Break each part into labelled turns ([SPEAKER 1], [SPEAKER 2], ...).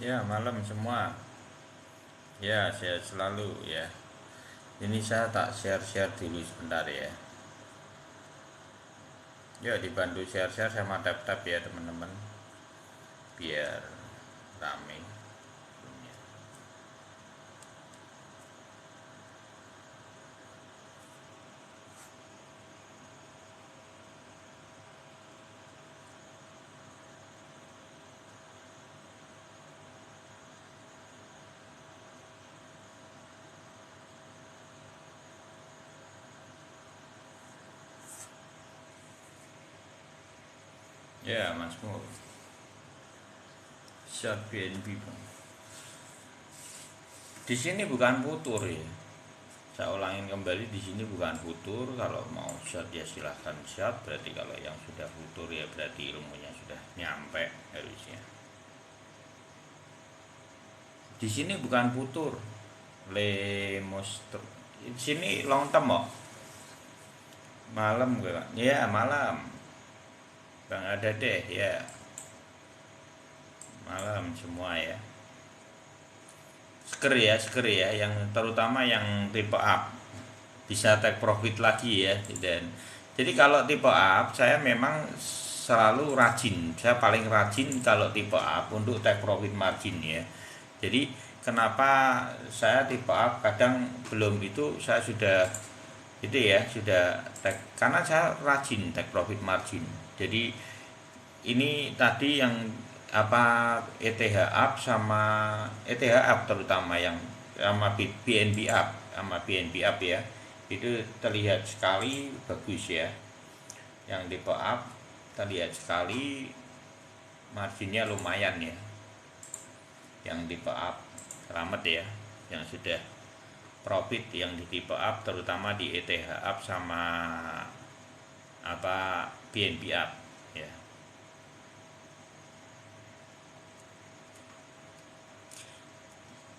[SPEAKER 1] Ya, malam semua. Ya, sehat selalu ya. Ini saya tak share-share dulu sebentar ya. Ya, dibantu share-share sama tap-tap ya teman-teman. Biar rame. Ya, Mas Mur. Short BNB Bang. Di sini bukan futur ya. Saya ulangin kembali, di sini bukan futur. Kalau mau short ya silahkan short. Berarti kalau yang sudah futur ya berarti ilmunya sudah nyampe harusnya. Di sini bukan futur. Lemos di sini long term kok. Malam gak? Ya, malam. Bang ada deh ya. Malam semua ya. Seker ya, yang terutama yang tipe up. Bisa take profit lagi ya. Dan jadi kalau tipe up saya memang selalu rajin. Saya paling rajin kalau tipe up untuk take profit margin ya. Jadi kenapa saya tipe up kadang belum itu saya sudah itu ya sudah take, karena saya rajin take profit margin. Jadi ini tadi yang apa ETH up sama ETH up terutama yang sama BNB up sama BNB up ya, itu terlihat sekali bagus ya. Yang tipe up terlihat sekali marginnya lumayan ya, yang tipe up selamat ya, yang sudah profit yang di tipe up terutama di ETH up sama apa BNB up ya.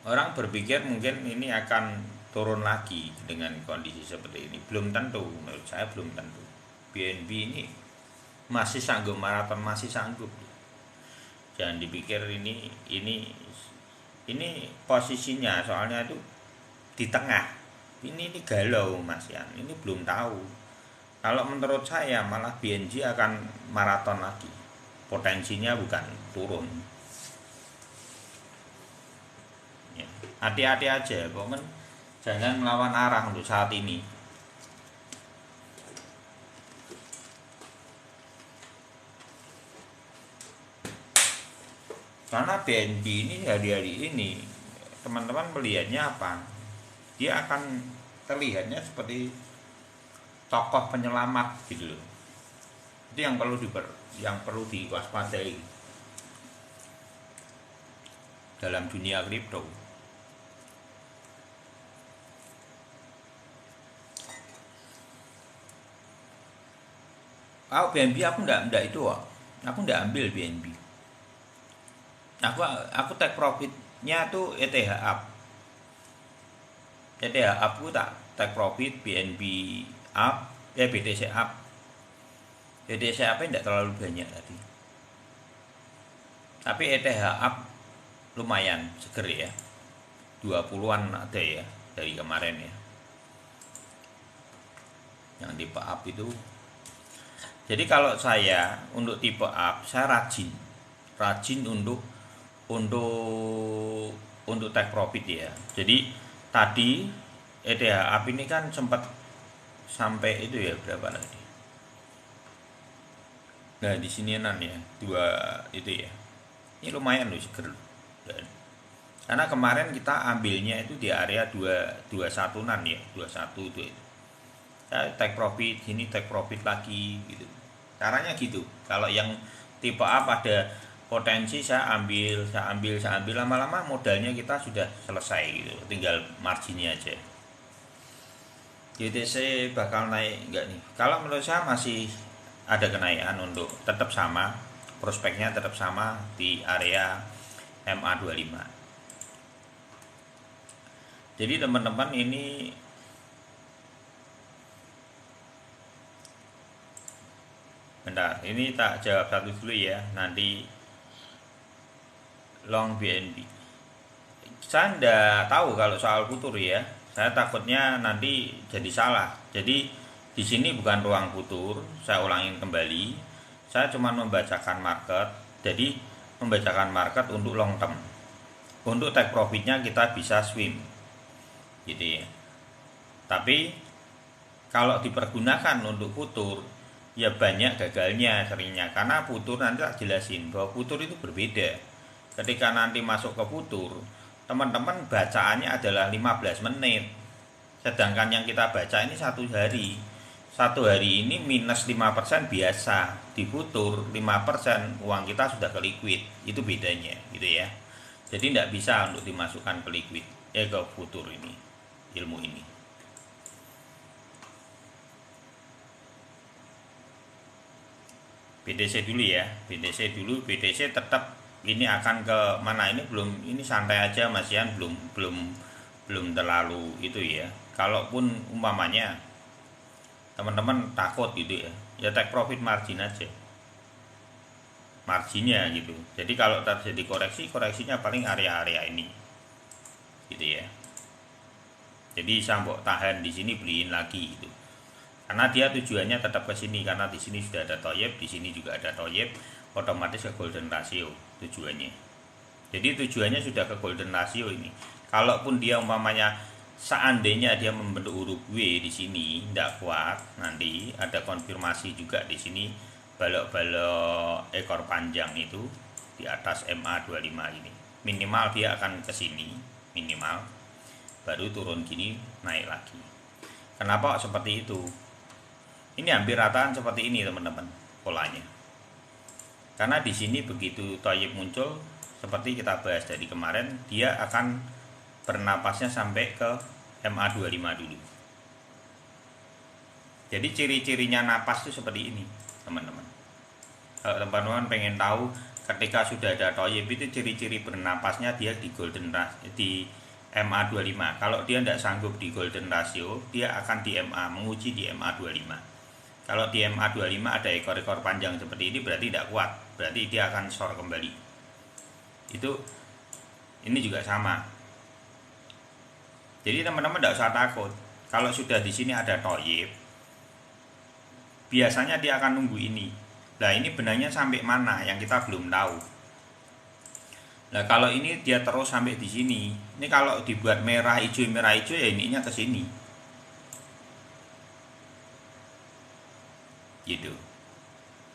[SPEAKER 1] Orang berpikir mungkin ini akan turun lagi dengan kondisi seperti ini. Belum tentu, menurut saya belum tentu. BNB ini masih sanggup maraton, masih sanggup. Jangan dipikir ini posisinya soalnya itu di tengah. Ini galau Mas Yan. Ini belum tahu. Kalau menurut saya malah BNJ akan maraton lagi. Potensinya bukan turun. Ya. Hati-hati aja, pokoknya jangan melawan arah untuk saat ini. Karena BNB ini hari-hari ini teman-teman melihatnya apa? Dia akan terlihatnya seperti tokoh penyelamat gitu loh. Itu yang perlu diwaspadai dalam dunia kripto. BNB aku ndak itu kok. Aku ndak ambil BNB. Aku take profitnya tuh ETH up. ETH up aku tak take profit, BNB up, BTC up. BTC up tidak terlalu banyak tadi. Tapi ETH up lumayan seger ya. 20-an ada ya dari kemarin ya. Yang tipe up itu. Jadi kalau saya untuk tipe up saya rajin. Rajin untuk take profit ya. Jadi tadi ETH up ini kan sempat sampai itu ya berapa tadi? Nah di sini ya dua itu ya. Ini lumayan loh seger loh. Karena kemarin kita ambilnya itu di area 21-an ya, 21 itu. Saya take profit, sini take profit lagi gitu. Caranya gitu. Kalau yang tipe A pada potensi saya ambil lama-lama modalnya kita sudah selesai gitu. Tinggal marginnya aja. GTC bakal naik enggak nih? Kalau menurut saya masih ada kenaikan untuk tetap sama, prospeknya tetap sama di area MA25. Jadi teman-teman ini bentar, ini tak jawab satu dulu ya. Nanti long BNB. Saya nggak tahu kalau soal futur ya. Saya takutnya nanti jadi salah. Jadi di sini bukan ruang futur. Saya ulangin kembali. Saya cuma membacakan market. Jadi membacakan market untuk long term. Untuk take profitnya kita bisa swim, gitu ya. Tapi kalau dipergunakan untuk futur, ya banyak gagalnya seringnya. Karena futur nanti tak jelasin bahwa futur itu berbeda. Ketika nanti masuk ke futur, teman-teman bacaannya adalah 15 menit. Sedangkan yang kita baca ini satu hari. Satu hari ini minus 5% biasa. Di futur 5% uang kita sudah ke liquid. Itu bedanya, gitu ya. Jadi tidak bisa untuk dimasukkan ke liquid, ke futur ini, ilmu ini. BTC dulu ya, BTC dulu, BTC tetap ini akan ke mana, ini belum, ini santai aja Mas Yan, belum terlalu itu ya. Kalaupun umpamanya teman-teman takut gitu ya take profit margin aja, marginnya gitu. Jadi kalau terjadi koreksinya paling area-area ini, gitu ya. Jadi sambok tahan di sini, beliin lagi gitu. Karena dia tujuannya tetap ke sini, karena di sini sudah ada toyib, di sini juga ada toyib, otomatis ke golden ratio tujuannya. Jadi tujuannya sudah ke golden ratio ini. Kalaupun dia umpamanya seandainya dia membentuk huruf W di sini tidak kuat, nanti ada konfirmasi juga di sini. Balok-balok ekor panjang itu di atas MA25 ini minimal dia akan ke sini, minimal baru turun gini naik lagi. Kenapa seperti itu? Ini hampir rataan seperti ini teman-teman polanya. Karena di sini begitu toyib muncul seperti kita bahas dari kemarin, dia akan bernapasnya sampai ke MA25 dulu. Jadi ciri-cirinya napas itu seperti ini teman-teman. Kalau teman-teman pengen tahu ketika sudah ada toyib itu ciri-ciri bernapasnya, dia di golden di MA25. Kalau dia tidak sanggup di golden ratio, dia akan di MA, menguji di MA25. Kalau di MA25 ada ekor-ekor panjang seperti ini berarti tidak kuat, berarti dia akan short kembali. Itu ini juga sama. Jadi teman-teman tidak usah takut. Kalau sudah di sini ada toyib, biasanya dia akan nunggu ini. Nah ini benarnya sampai mana yang kita belum tahu. Nah kalau ini dia terus sampai di sini, ini kalau dibuat merah hijau ya ininya ke sini. Gitu.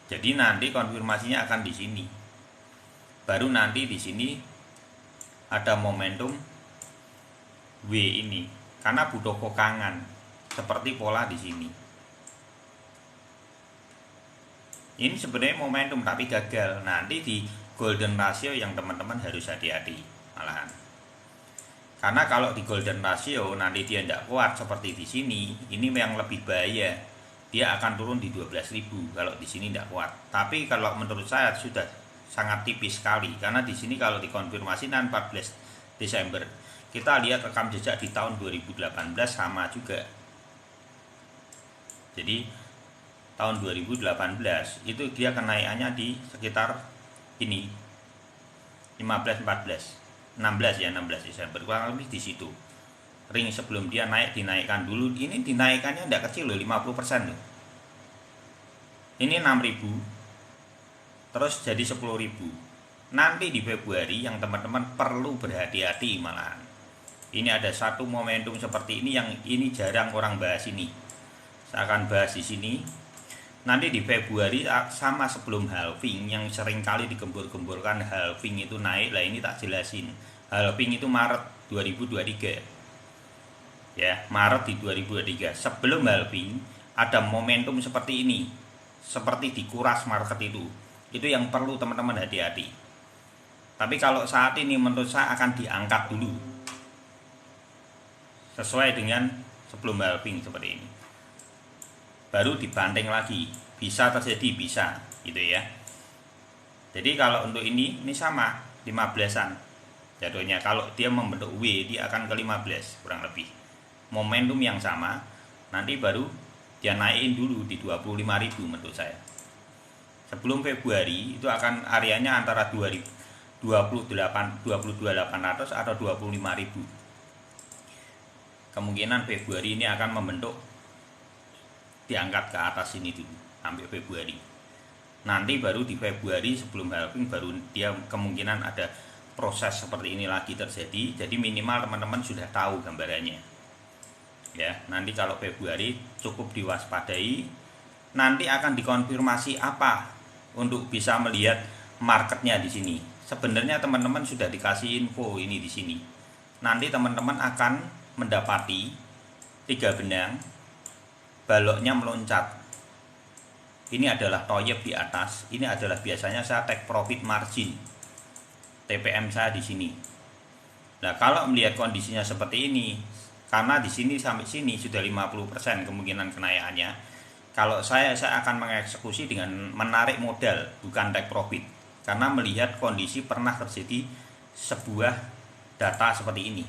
[SPEAKER 1] Jadi nanti konfirmasinya akan di sini. Baru nanti di sini ada momentum W ini, karena butuh kokangan seperti pola di sini. Ini sebenarnya momentum tapi gagal. Nanti di golden ratio yang teman-teman harus hati-hati malahan. Karena kalau di golden ratio nanti dia tidak kuat seperti di sini, ini yang lebih bahaya. Dia akan turun di 12.000 kalau di sini tidak kuat. Tapi kalau menurut saya sudah sangat tipis sekali, karena di sini kalau dikonfirmasi nanti 14 Desember. Kita lihat rekam jejak di tahun 2018 sama juga. Jadi tahun 2018 itu dia kenaikannya di sekitar ini 16 Desember kurang lebih di situ. Ring sebelum dia naik dinaikkan dulu. Ini dinaikannya tidak kecil loh, 50% loh. Ini 6.000 terus jadi 10.000. Nanti di Februari yang teman-teman perlu berhati-hati malahan. Ini ada satu momentum seperti ini yang ini jarang orang bahas ini. Saya akan bahas di sini. Nanti di Februari sama sebelum halving yang sering kali digembur-gemburkan halving itu naik. Lah ini tak jelasin. Halving itu Maret 2023. Ya, Maret di 2023. Sebelum halving ada momentum seperti ini. Seperti dikuras market itu. Itu yang perlu teman-teman hati-hati. Tapi kalau saat ini menurut saya akan diangkat dulu. Sesuai dengan sebelum halving seperti ini. Baru dibanting lagi, bisa terjadi, bisa gitu ya. Jadi kalau untuk ini sama 15-an jatuhnya. Kalau dia membentuk W dia akan ke 15 kurang lebih. Momentum yang sama, nanti baru dia naikin dulu di 25.000 menurut saya. Sebelum Februari itu akan areanya antara 25.000 22.800 atau 25.000. Kemungkinan Februari ini akan membentuk diangkat ke atas ini dulu sampai Februari. Nanti baru di Februari sebelum halving baru dia kemungkinan ada proses seperti ini lagi terjadi. Jadi minimal teman-teman sudah tahu gambarannya. Ya, nanti kalau Februari cukup diwaspadai. Nanti akan dikonfirmasi apa untuk bisa melihat marketnya di sini. Sebenarnya teman-teman sudah dikasih info ini di sini. Nanti teman-teman akan mendapati 3 benang baloknya meloncat. Ini adalah toyib di atas. Ini adalah biasanya saya take profit margin. TPM saya di sini. Nah, kalau melihat kondisinya seperti ini, karena di sini sampai sini sudah 50% kemungkinan kenaikannya. Kalau saya akan mengeksekusi dengan menarik modal, bukan take profit. Karena melihat kondisi pernah terjadi sebuah data seperti ini.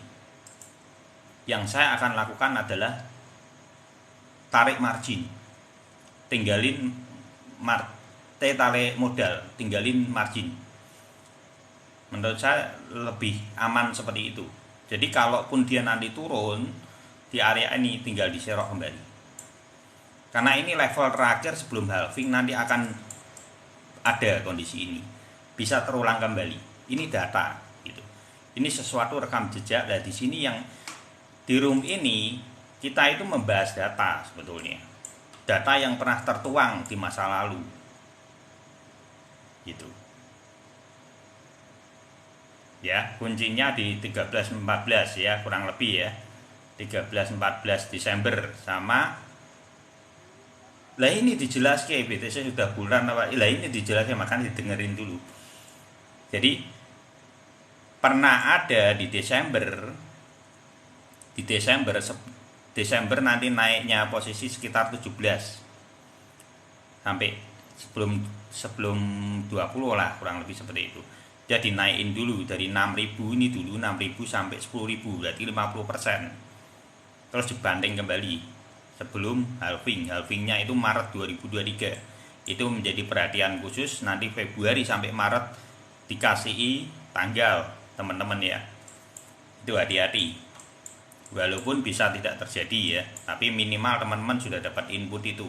[SPEAKER 1] Yang saya akan lakukan adalah tarik margin, tinggalin tarik modal, tinggalin margin. Menurut saya lebih aman seperti itu. Jadi kalaupun dia nanti turun di area ini tinggal diserok kembali. Karena ini level terakhir sebelum halving, nanti akan ada kondisi ini. Bisa terulang kembali. Ini data gitu. Ini sesuatu rekam jejak. Nah, di sini yang di room ini kita itu membahas data sebetulnya. Data yang pernah tertuang di masa lalu. Gitu. Ya, kuncinya di 13-14 ya, kurang lebih ya. 13-14 Desember sama. Lah ini dijelaskan BTC sudah bulan apa? Lah ini dijelaskan, makanya didengerin dulu. Jadi pernah ada di Desember nanti naiknya posisi sekitar 17 sampai sebelum 20 lah, kurang lebih seperti itu. Jadi naikin dulu dari 6.000 ini dulu, 6.000 sampai 10.000, berarti 50%. Terus dibanting kembali sebelum halvingnya itu Maret 2023. Itu menjadi perhatian khusus. Nanti Februari sampai Maret dikasih tanggal teman-teman ya. Itu hati-hati. Walaupun bisa tidak terjadi ya, tapi minimal teman-teman sudah dapat input itu.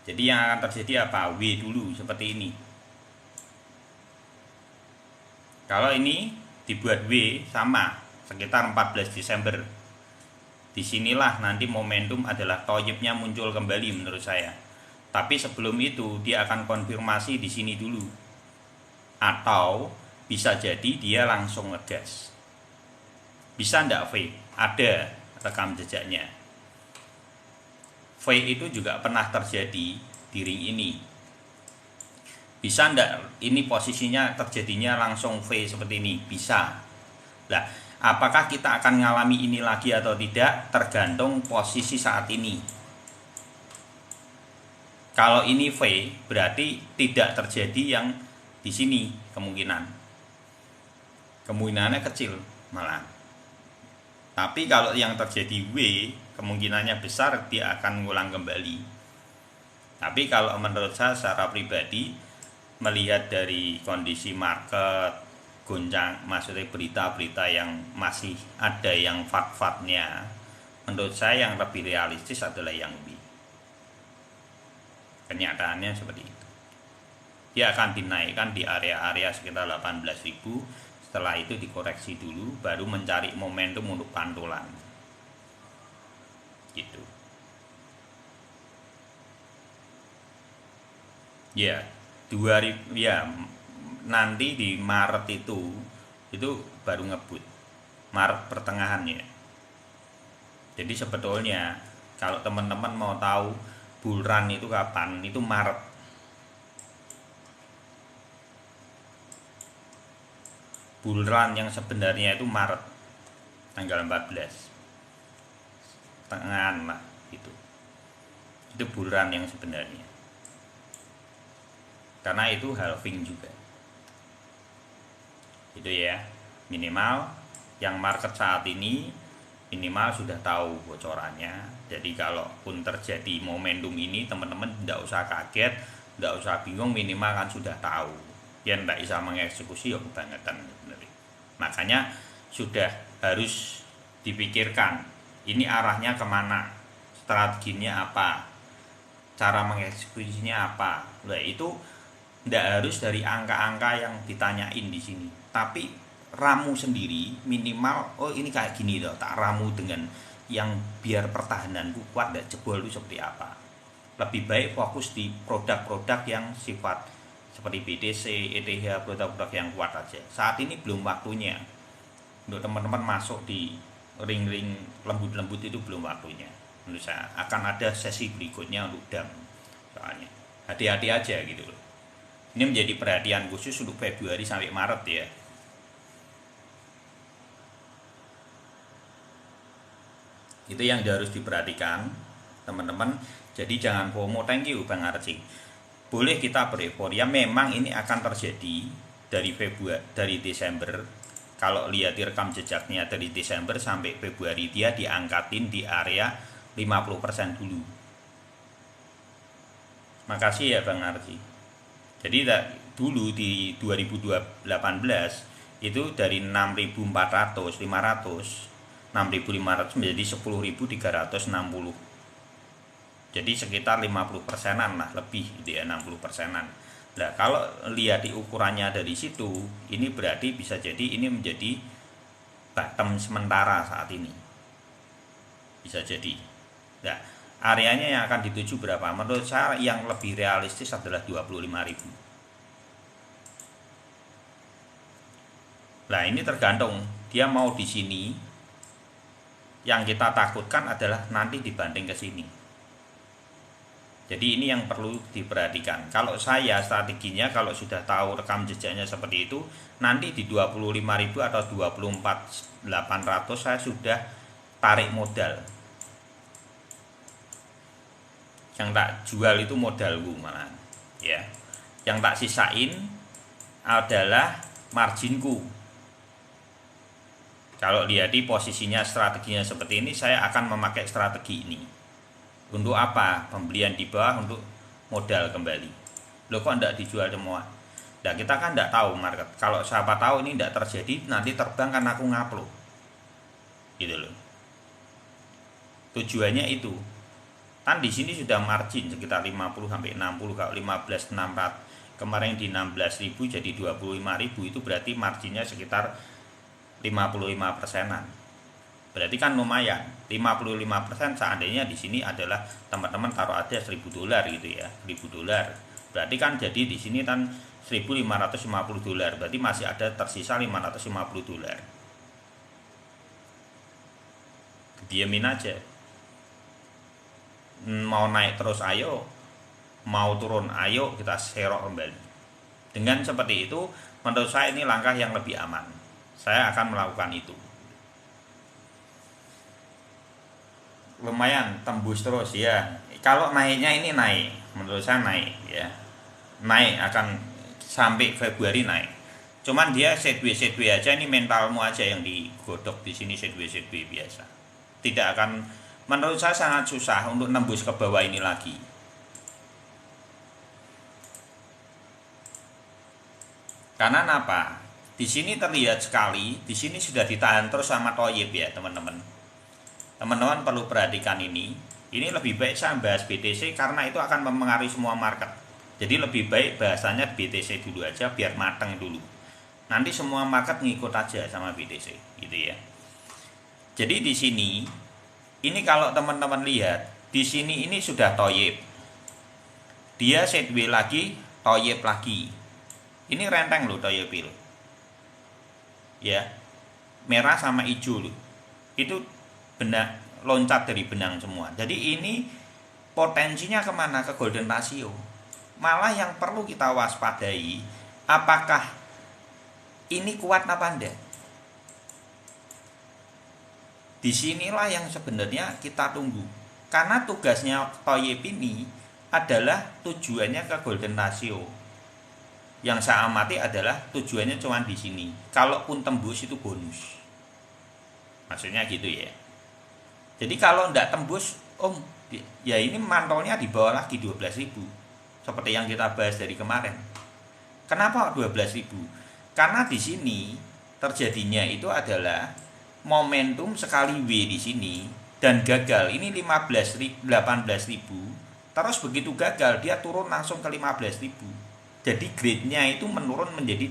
[SPEAKER 1] Jadi yang akan terjadi apa? W dulu seperti ini. Kalau ini dibuat W sama sekitar 14 Desember. Disinilah nanti momentum adalah toyibnya muncul kembali menurut saya. Tapi sebelum itu dia akan konfirmasi di sini dulu. Atau bisa jadi dia langsung ngegas. Bisa ndak V? Ada rekam jejaknya. V itu juga pernah terjadi di ring ini. Bisa ndak ini posisinya terjadinya langsung V seperti ini? Bisa. Nah, apakah kita akan mengalami ini lagi atau tidak? Tergantung posisi saat ini. Kalau ini V berarti tidak terjadi yang di sini kemungkinannya kecil malah. Tapi kalau yang terjadi W kemungkinannya besar dia akan ngulang kembali. Tapi kalau menurut saya secara pribadi melihat dari kondisi market goncang, maksudnya berita-berita yang masih ada yang fat-fatnya, menurut saya yang lebih realistis adalah yang B. Kenyataannya seperti itu. Dia akan dinaikkan di area-area sekitar 18.000. Setelah itu dikoreksi dulu, baru mencari momentum untuk pantulan. Gitu. Ya, 2000 ya nanti di Maret itu baru ngebut. Maret pertengahannya. Jadi sebetulnya kalau teman-teman mau tahu bull run itu kapan, itu Maret. Bull run yang sebenarnya itu Maret tanggal 14 tengahan lah gitu. Itu bull run yang sebenarnya, karena itu halving juga itu ya. Minimal yang market saat ini minimal sudah tahu bocorannya. Jadi kalaupun terjadi momentum ini teman-teman tidak usah kaget, nggak usah bingung, minimal kan sudah tahu. Yang nggak bisa mengeksekusi ya kebangetan sebenarnya. Makanya sudah harus dipikirkan ini arahnya kemana, strateginya apa, cara mengeksekusinya apa. Nah itu tidak harus dari angka-angka yang ditanyain di sini, tapi ramu sendiri minimal, oh ini kayak gini loh, tak ramu dengan yang biar pertahananku kuat dan jebol itu seperti apa. Lebih baik fokus di produk-produk yang sifat seperti BTC, ETH, produk-produk yang kuat aja. Saat ini belum waktunya untuk teman-teman masuk di ring-ring lembut-lembut, itu belum waktunya. Menurut saya akan ada sesi berikutnya untuk dam. Soalnya hati-hati aja gitu loh. Ini menjadi perhatian khusus untuk Februari sampai Maret ya. Itu yang harus diperhatikan teman-teman. Jadi jangan FOMO. Thank you Bang Arci. Boleh kita bereforia, memang ini akan terjadi dari Februari, dari Desember. Kalau lihat rekam jejaknya dari Desember sampai Februari, dia diangkatin di area 50% dulu. Makasih ya Bang Arci. Jadi dulu di 2018 itu dari 6.400, 6.500 menjadi 10.360. Jadi sekitar 50%-an lah, lebih gitu ya, 60%-an. Nah kalau lihat di ukurannya dari situ, ini berarti bisa jadi ini menjadi bottom sementara saat ini, bisa jadi. Nah areanya yang akan dituju berapa? Menurut saya yang lebih realistis adalah 25.000. Nah ini tergantung dia mau di sini. Yang kita takutkan adalah nanti dibanding ke sini. Jadi ini yang perlu diperhatikan. Kalau saya strateginya, kalau sudah tahu rekam jejaknya seperti itu, nanti di 25.000 atau 24.800 saya sudah tarik modal. Yang tak jual itu modalku malah, ya. Yang tak sisain adalah marginku. Kalau lihat di posisinya strateginya seperti ini, saya akan memakai strategi ini. Untuk apa? Pembelian di bawah untuk modal kembali. Loh kok enggak dijual semua? Nah kita kan enggak tahu market. Kalau siapa tahu ini enggak terjadi, nanti terbang kan aku ngupload. Gitu loh. Tujuannya itu. Kan di sini sudah margin sekitar 50 sampai 60. Kalau 15.600 kemarin di 16.000 jadi 25.000, itu berarti marginnya sekitar 55%-an. Berarti kan lumayan. 55% seandainya di sini adalah teman-teman taruh aja $1.000 gitu ya, $1.000. Berarti kan jadi di sini kan $1.550. Berarti masih ada tersisa $550. Diamin aja. Mau naik terus ayo, mau turun ayo, kita serok kembali. Dengan seperti itu menurut saya ini langkah yang lebih aman. Saya akan melakukan itu. Lumayan tembus terus ya. Kalau naiknya ini naik, menurut saya naik ya. Naik akan sampai Februari naik. Cuman dia sideways aja, ini mentalmu aja yang digodok di sini, sideways biasa. Tidak akan, menurut saya sangat susah untuk nembus ke bawah ini lagi. Karena apa? Di sini terlihat sekali, di sini sudah ditahan terus sama Toyib ya teman-teman. Teman-teman perlu perhatikan ini. Ini lebih baik saya bahas BTC karena itu akan mempengaruhi semua market. Jadi lebih baik bahasanya BTC dulu aja biar mateng dulu. Nanti semua market ngikut aja sama BTC, gitu ya. Jadi di sini, ini kalau teman-teman lihat, di sini ini sudah Toyib. Dia sideways lagi, Toyib lagi. Ini renteng loh Toyib loh. Ya, merah sama hijau loh. Itu benang loncat dari benang semua. Jadi ini potensinya kemana? Ke golden ratio. Malah yang perlu kita waspadai, apakah ini kuat apa enggak? Disinilah yang sebenarnya kita tunggu. Karena tugasnya Toyib ini adalah tujuannya ke golden ratio. Yang saya amati adalah tujuannya cuma di sini. Kalaupun tembus itu bonus. Maksudnya gitu ya. Jadi kalau enggak tembus, ya ini mantolnya di bawah lagi 12.000. seperti yang kita bahas dari kemarin. Kenapa 12.000? Karena di sini terjadinya itu adalah momentum sekali W di sini dan gagal. Ini 18.000. Terus begitu gagal dia turun langsung ke 15.000. Jadi grade-nya itu menurun menjadi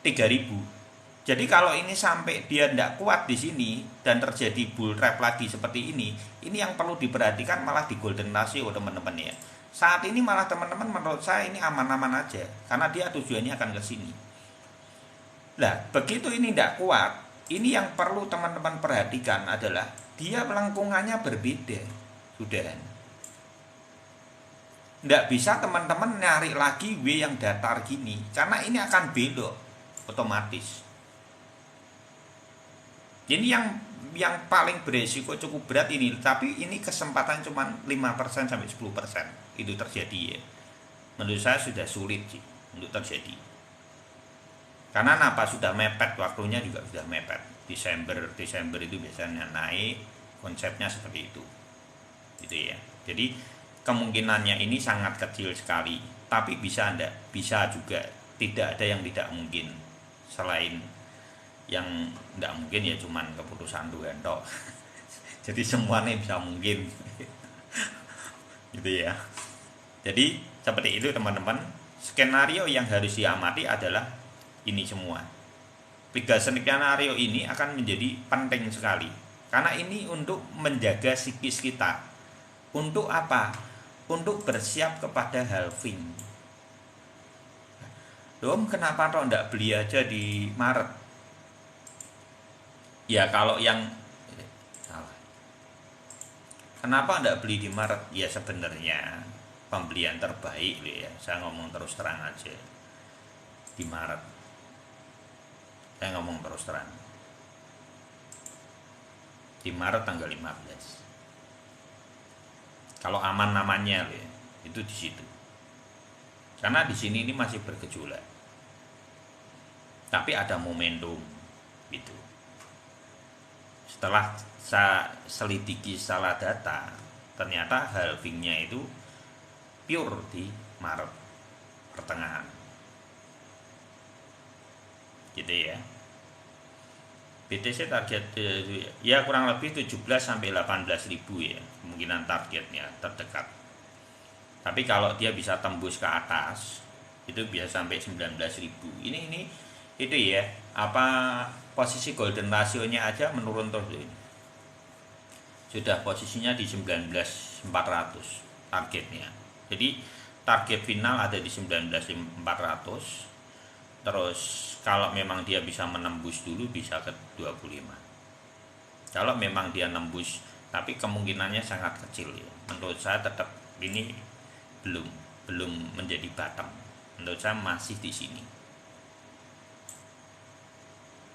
[SPEAKER 1] 3.000. Jadi kalau ini sampai dia tidak kuat di sini dan terjadi bull trap lagi seperti ini yang perlu diperhatikan malah di golden ratio teman-teman ya. Saat ini malah teman-teman menurut saya ini aman-aman aja karena dia tujuannya akan ke sini. Nah, begitu ini tidak kuat, ini yang perlu teman-teman perhatikan adalah dia lengkungannya berbeda. Sudah. Tidak bisa teman-teman nyari lagi W yang datar gini karena ini akan belok otomatis. Ini yang paling beresiko cukup berat ini, tapi ini kesempatan cuma 5% sampai 10% itu terjadi ya. Menurut saya sudah sulit sih untuk terjadi. Karena apa? Sudah mepet waktunya juga sudah mepet. Desember itu biasanya naik, konsepnya seperti itu. Gitu ya. Jadi kemungkinannya ini sangat kecil sekali, tapi bisa juga tidak ada yang tidak mungkin. Selain yang tidak mungkin ya cuman keputusan Tuhan toh. Jadi semuanya bisa mungkin. Gitu ya. Jadi seperti itu teman-teman. Skenario yang harus diamati adalah ini semua. 3 skenario ini akan menjadi penting sekali. Karena ini untuk menjaga psikis kita. Untuk apa? Untuk bersiap kepada halving. Dom, kenapa toh tidak beli aja di Maret? Ya kalau yang salah. Kenapa tidak beli di Maret? Ya sebenarnya pembelian terbaik ya. Saya ngomong terus terang aja. Di Maret. Saya ngomong terus terang. Di Maret tanggal 15. Kalau aman namanya ya, itu di situ. Karena di sini ini masih bergejolak. Tapi ada momentum gitu. Setelah saya selidiki salah data, ternyata halvingnya itu pure di Maret pertengahan. Gitu ya. BTC target ya kurang lebih 17 sampai 18 ribu ya, kemungkinan targetnya terdekat. Tapi kalau dia bisa tembus ke atas, itu bisa sampai 19 ribu. Ini itu ya, apa posisi golden rasionya aja menurun terus ini. Sudah posisinya di 19.400 targetnya. Jadi target final ada di 19.400. Terus kalau memang dia bisa menembus dulu bisa ke 25. Kalau memang dia nembus, tapi kemungkinannya sangat kecil ya. Menurut saya tetap ini belum menjadi bottom. Menurut saya masih di sini.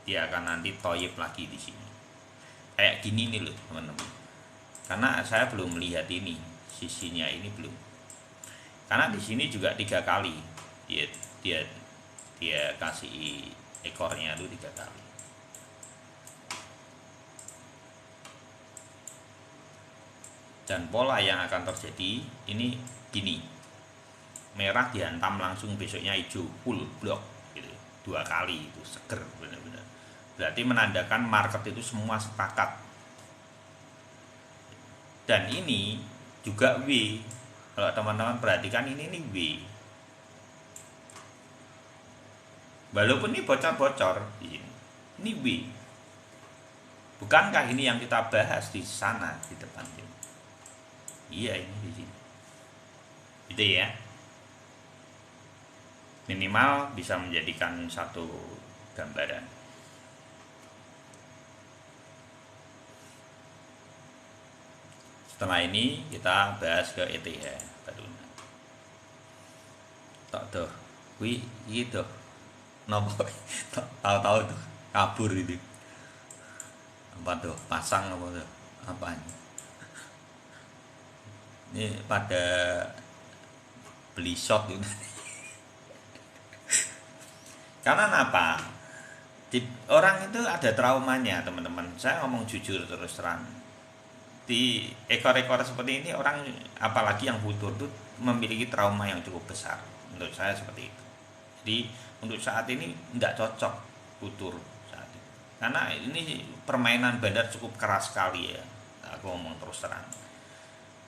[SPEAKER 1] Dia akan nanti toyib lagi di sini. Kayak gini nih loh teman-teman. Karena saya belum melihat ini sisinya ini belum. Karena di sini juga 3 kali dia kasih ekornya itu 3 kali. Dan pola yang akan terjadi ini gini. Merah dihantam langsung besoknya hijau full block gitu. 2 kali itu seger benar-benar. Berarti menandakan market itu semua sepakat. Dan ini juga W. Kalau teman-teman perhatikan ini W. Walaupun ini bocor-bocor di sini. Ini W. Bukankah ini yang kita bahas di sana di depan ini? Iya, ini di sini. Gitu ya. Minimal bisa menjadikan satu gambaran. Setelah ini kita bahas ke ETH baru. Tak tuh, wi gitu. Nopo tahu-tahu tuh kabur itu. Apa tuh? Pasang apa tuh? Apa ini? Ini pada beli shot itu. Karena apa? Orang itu ada traumanya, teman-teman. Saya ngomong jujur terus terang. Di ekor-ekor seperti ini orang apalagi yang futur tuh memiliki trauma yang cukup besar. Menurut saya seperti itu. Jadi untuk saat ini tidak cocok Futur saat ini. Karena ini permainan bandar cukup keras sekali ya. Aku ngomong terus terang.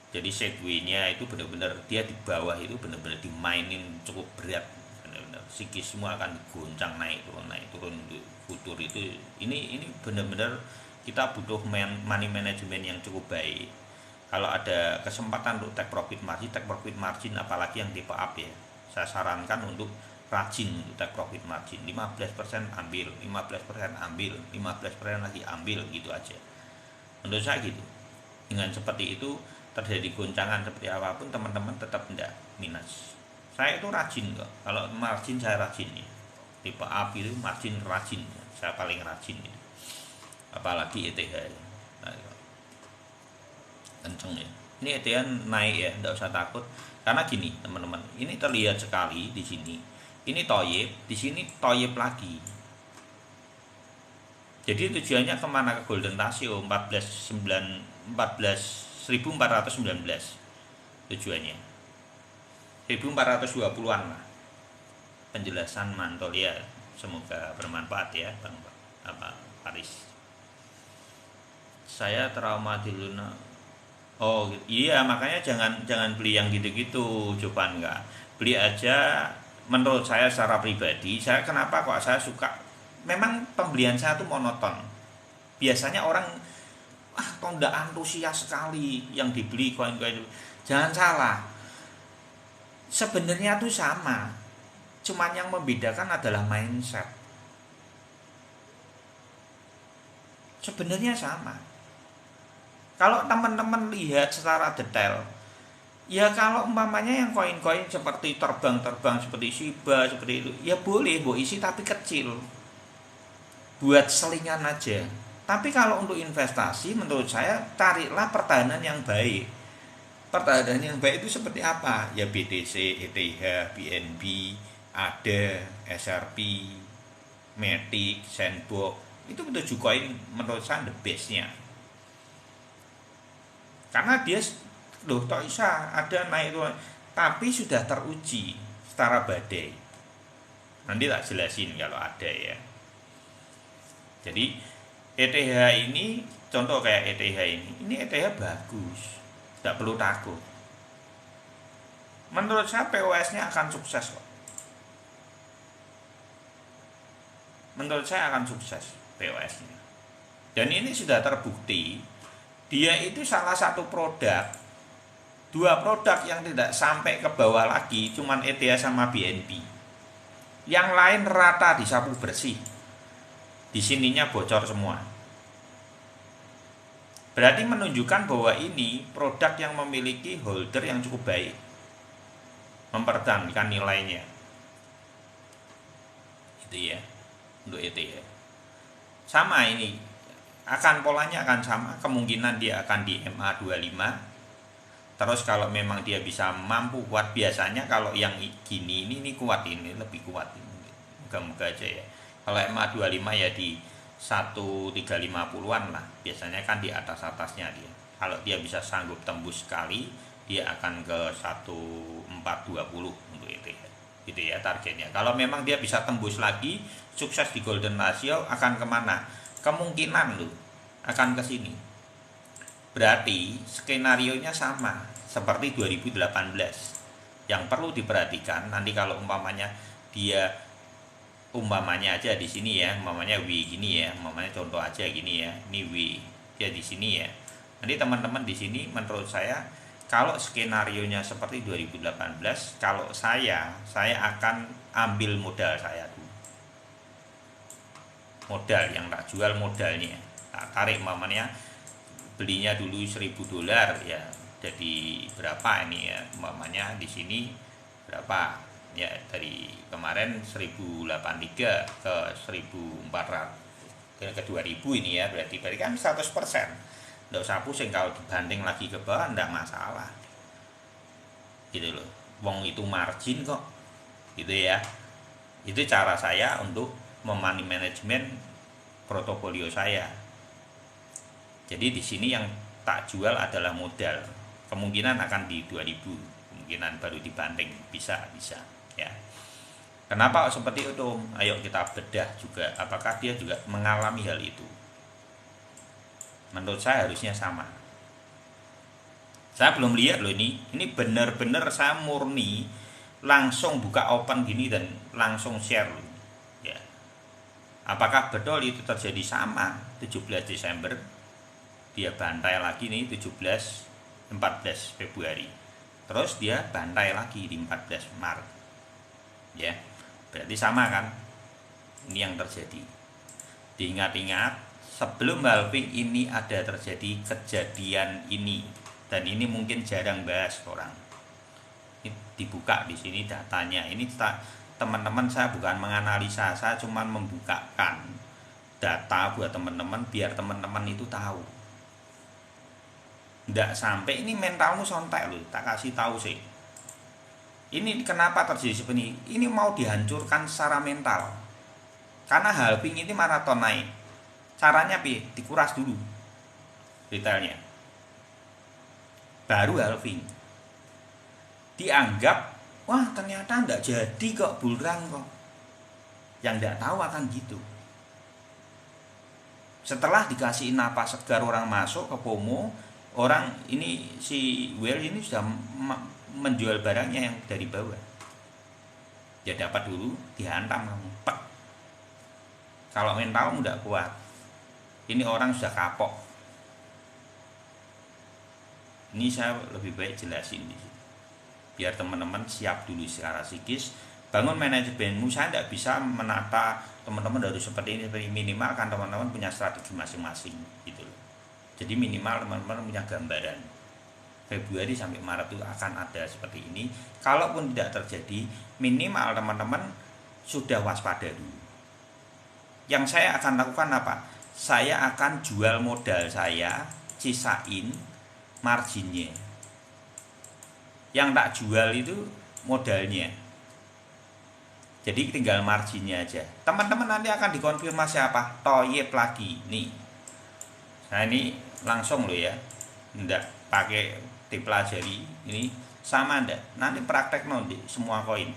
[SPEAKER 1] Jadi segway-nya itu benar-benar dia di bawah itu benar-benar dimainin cukup berat, benar-benar psikis semua akan goncang naik turun Futur itu. Ini benar-benar kita butuh money management yang cukup baik. Kalau ada kesempatan untuk take profit margin apalagi yang tipe up ya, saya sarankan untuk rajin untuk take profit margin 15% ambil, 15% ambil, 15% lagi ambil, gitu aja. Menurut saya gitu. Dengan seperti itu terjadi goncangan seperti apapun teman-teman tetap tidak minus. Saya itu rajin kok. Kalau margin saya rajin ya. Tipe up itu margin rajin. Saya paling rajin itu. Apalagi ETH ya. Nah, kenceng ya. Ini ETH naik ya, tidak usah takut. Karena gini teman-teman, ini terlihat sekali di sini. Ini toyib, di sini toyib lagi. Jadi tujuannya kemana? Ke Golden Ratio 14.419 tujuannya. 1420-an lah. Penjelasan Mantol ya, semoga bermanfaat ya Bang Paris. Saya trauma di Luna. Oh iya, makanya jangan beli yang gitu-gitu, coba enggak. Beli aja. Menurut saya secara pribadi, kenapa kok saya suka, memang pembelian saya tuh monoton. Biasanya orang kok enggak antusias sekali yang dibeli koin-koin. Jangan salah, sebenarnya tuh sama, cuman yang membedakan adalah mindset. Sebenarnya sama. Kalau teman-teman lihat secara detail, ya kalau umpamanya yang koin-koin seperti terbang-terbang seperti Shiba seperti itu, ya boleh bu isi tapi kecil, buat selingan aja. Tapi kalau untuk investasi, menurut saya carilah pertahanan yang baik. Pertahanan yang baik itu seperti apa? Ya BTC, ETH, BNB, ADA, SRP, Matic, Sandbox. Itu 7 koin menurut saya the bestnya. Karena dia tok bisa ada naik turun, tapi sudah teruji secara badai. Nanti tak jelasin kalau ada ya. Jadi ETH ini contoh kayak ETH ini ETH bagus, tidak perlu takut. Menurut saya POS-nya akan sukses kok. Menurut saya akan sukses POS-nya. Dan ini sudah terbukti. Dia itu salah satu produk, 2 produk yang tidak sampai ke bawah lagi, cuman ETH sama BNB. Yang lain rata disapu bersih. Di sininya bocor semua. Berarti menunjukkan bahwa ini produk yang memiliki holder yang cukup baik, mempertahankan nilainya. Itu ya untuk ETH. Sama ini. Polanya akan sama, kemungkinan dia akan di MA25. Terus kalau memang dia bisa mampu kuat, biasanya kalau yang gini ini kuat, ini lebih kuat. Moga-moga aja ya. Kalau MA25 ya di 1350-an lah, biasanya kan di atasnya dia. Kalau dia bisa sanggup tembus sekali, dia akan ke 1420 untuk itu ya. Gitu ya targetnya. Kalau memang dia bisa tembus lagi, sukses di Golden Ratio, akan kemana? Kemungkinan loh akan ke sini. Berarti skenarionya sama seperti 2018. Yang perlu diperhatikan nanti kalau umpamanya dia aja di sini ya, umpamanya W gini ya, umpamanya contoh aja gini ya, ini W dia di sini ya. Nanti teman-teman di sini menurut saya kalau skenarionya seperti 2018, kalau saya akan ambil modal saya dulu. Modal yang tak jual modalnya, tak tarik umpamanya belinya dulu $1.000 ya, jadi berapa ini ya, umpamanya di sini berapa ya, dari kemarin 1083 ke 1400 ke 2000 ini ya, berarti kan 100%. Nggak usah pusing, kalau dibanding lagi ke bawah enggak masalah gitu loh, wong itu margin kok gitu ya. Itu cara saya untuk memoney management portofolio saya. Jadi di sini yang tak jual adalah modal, kemungkinan akan di 2000 kemungkinan baru dibanting, bisa ya. Kenapa seperti itu? Ayo kita bedah juga, apakah dia juga mengalami hal itu. Menurut saya harusnya sama. Saya belum lihat loh ini benar-benar saya murni langsung buka open gini dan langsung share loh. Ya. Apakah betul itu terjadi sama 17 Desember dia bantai lagi nih 14 Februari. Terus dia bantai lagi di 14 Maret. Ya. Berarti sama kan? Ini yang terjadi. Diingat-ingat sebelum halving ini ada terjadi kejadian ini, dan ini mungkin jarang bahas orang. Ini dibuka di sini datanya. Ini teman-teman, saya bukan menganalisa, saya cuma membukakan data buat teman-teman biar teman-teman itu tahu. Nggak sampai ini mentalmu sontek loh, tak kasih tahu sih. Ini kenapa terjadi seperti ini? Ini mau dihancurkan secara mental. Karena halving ini maraton naik. Caranya dikuras dulu detailnya. Baru halving. Dianggap, wah ternyata enggak jadi kok bullrun kok. Yang enggak tahu akan gitu. Setelah dikasih napas segar orang masuk ke FOMO, orang ini si Well ini sudah menjual barangnya yang dari bawah. Ya dapat dulu, dihantam kamu. Pek. Kalau mentalmu enggak kuat, ini orang sudah kapok. Ini saya lebih baik jelasin di sini, biar teman-teman siap dulu secara psikis. Bangun manajemenmu. Saya tidak bisa menata teman-teman harus seperti ini, minimal kan teman-teman punya strategi masing-masing gitu loh. Jadi minimal teman-teman punya gambaran Februari sampai Maret itu akan ada seperti ini. Kalaupun tidak terjadi, minimal teman-teman sudah waspada dulu. Yang saya akan lakukan apa? Saya akan jual modal saya, sisain marginnya. Yang tak jual itu modalnya. Jadi tinggal marginnya aja. Teman-teman nanti akan dikonfirmasi apa? Toyib lagi. Nih. Nah ini langsung loh ya. Nggak pakai dipelajari. Ini sama ndak? Nanti praktek nanti semua koin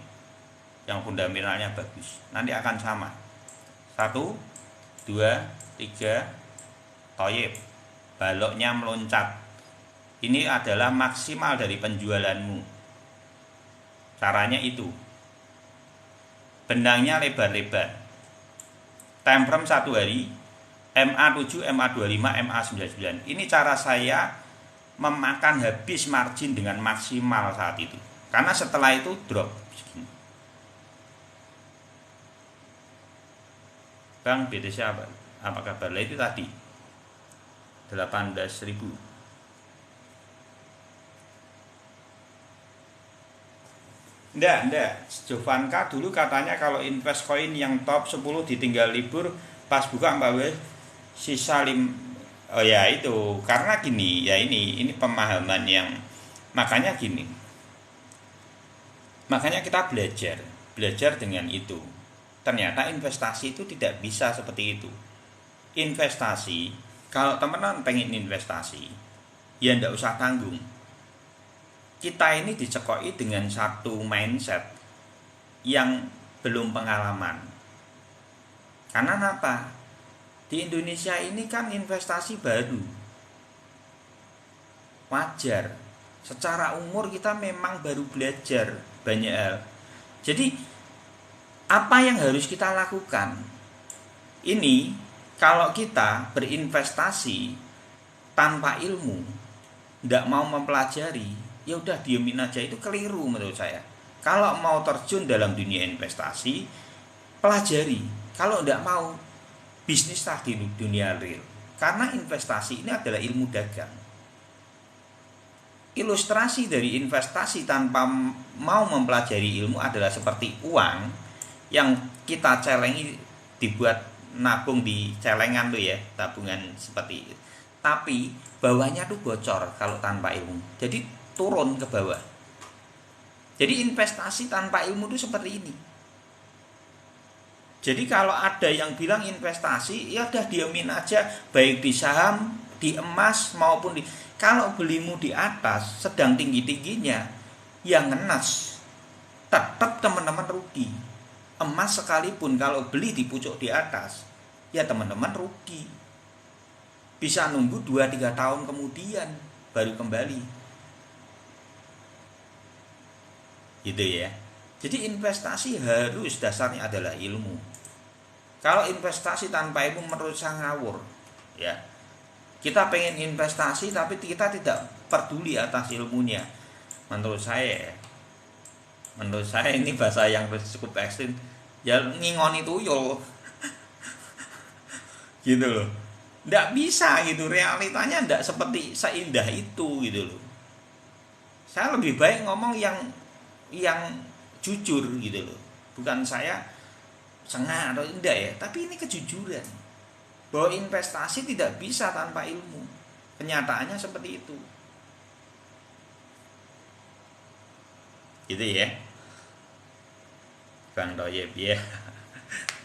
[SPEAKER 1] yang fundamentalnya bagus. Nanti akan sama. 1, 2, 3, toyib, baloknya meloncat. Ini adalah maksimal dari penjualanmu. Caranya itu. Benangnya lebar-lebar. Time frame 1 hari, MA7, MA25, MA99. Ini cara saya memakan habis margin dengan maksimal saat itu. Karena setelah itu drop. Bang, BTC apa kabar? Lah itu tadi 18.000. Ndak. Jovanka dulu katanya kalau invest koin yang top 10 ditinggal libur, pas buka Mbak Wes sisa oh ya itu. Karena gini, ya ini pemahaman yang makanya gini. Makanya kita belajar dengan itu. Ternyata investasi itu tidak bisa seperti itu. Investasi, kalau teman-teman pengen investasi, ya ndak usah tanggung. Kita ini dicekoi dengan satu mindset yang belum pengalaman. Karena apa? Di Indonesia ini kan investasi baru. Wajar. Secara umur kita memang baru belajar banyak hal. Jadi apa yang harus kita lakukan? Ini kalau kita berinvestasi tanpa ilmu, tidak mau mempelajari, ya udah diemin aja, itu keliru menurut saya. Kalau mau terjun dalam dunia investasi, pelajari. Kalau tidak mau, bisnislah di dunia real. Karena investasi ini adalah ilmu dagang. Ilustrasi dari investasi tanpa mau mempelajari ilmu adalah seperti uang yang kita celengi, dibuat nabung di celengan tuh ya, tabungan seperti itu. Tapi bawahnya tuh bocor kalau tanpa ilmu. Jadi turun ke bawah. Jadi investasi tanpa ilmu itu seperti ini. Jadi kalau ada yang bilang investasi, ya udah diamin aja, baik di saham, di emas maupun di, kalau belimu di atas sedang tinggi-tingginya, yang ngenas, tetap teman-teman rugi. Emas sekalipun kalau beli di pucuk di atas, ya teman-teman rugi. Bisa nunggu 2-3 tahun kemudian baru kembali. Gitu ya. Jadi investasi harus dasarnya adalah ilmu. Kalau investasi tanpa ilmu menurut saya ngawur, ya. Kita pengen investasi tapi kita tidak peduli atas ilmunya. Menurut saya, ini bahasa yang cukup ekstrim. Ya ngingoni tuyul, gitu loh. Nggak bisa gitu, realitanya nggak seperti seindah itu gitu loh. Saya lebih baik ngomong yang jujur gitu loh. Bukan saya sengah atau enggak ya, tapi ini kejujuran bahwa investasi tidak bisa tanpa ilmu. Kenyataannya seperti itu. Gitu ya, Bang Toyib ya.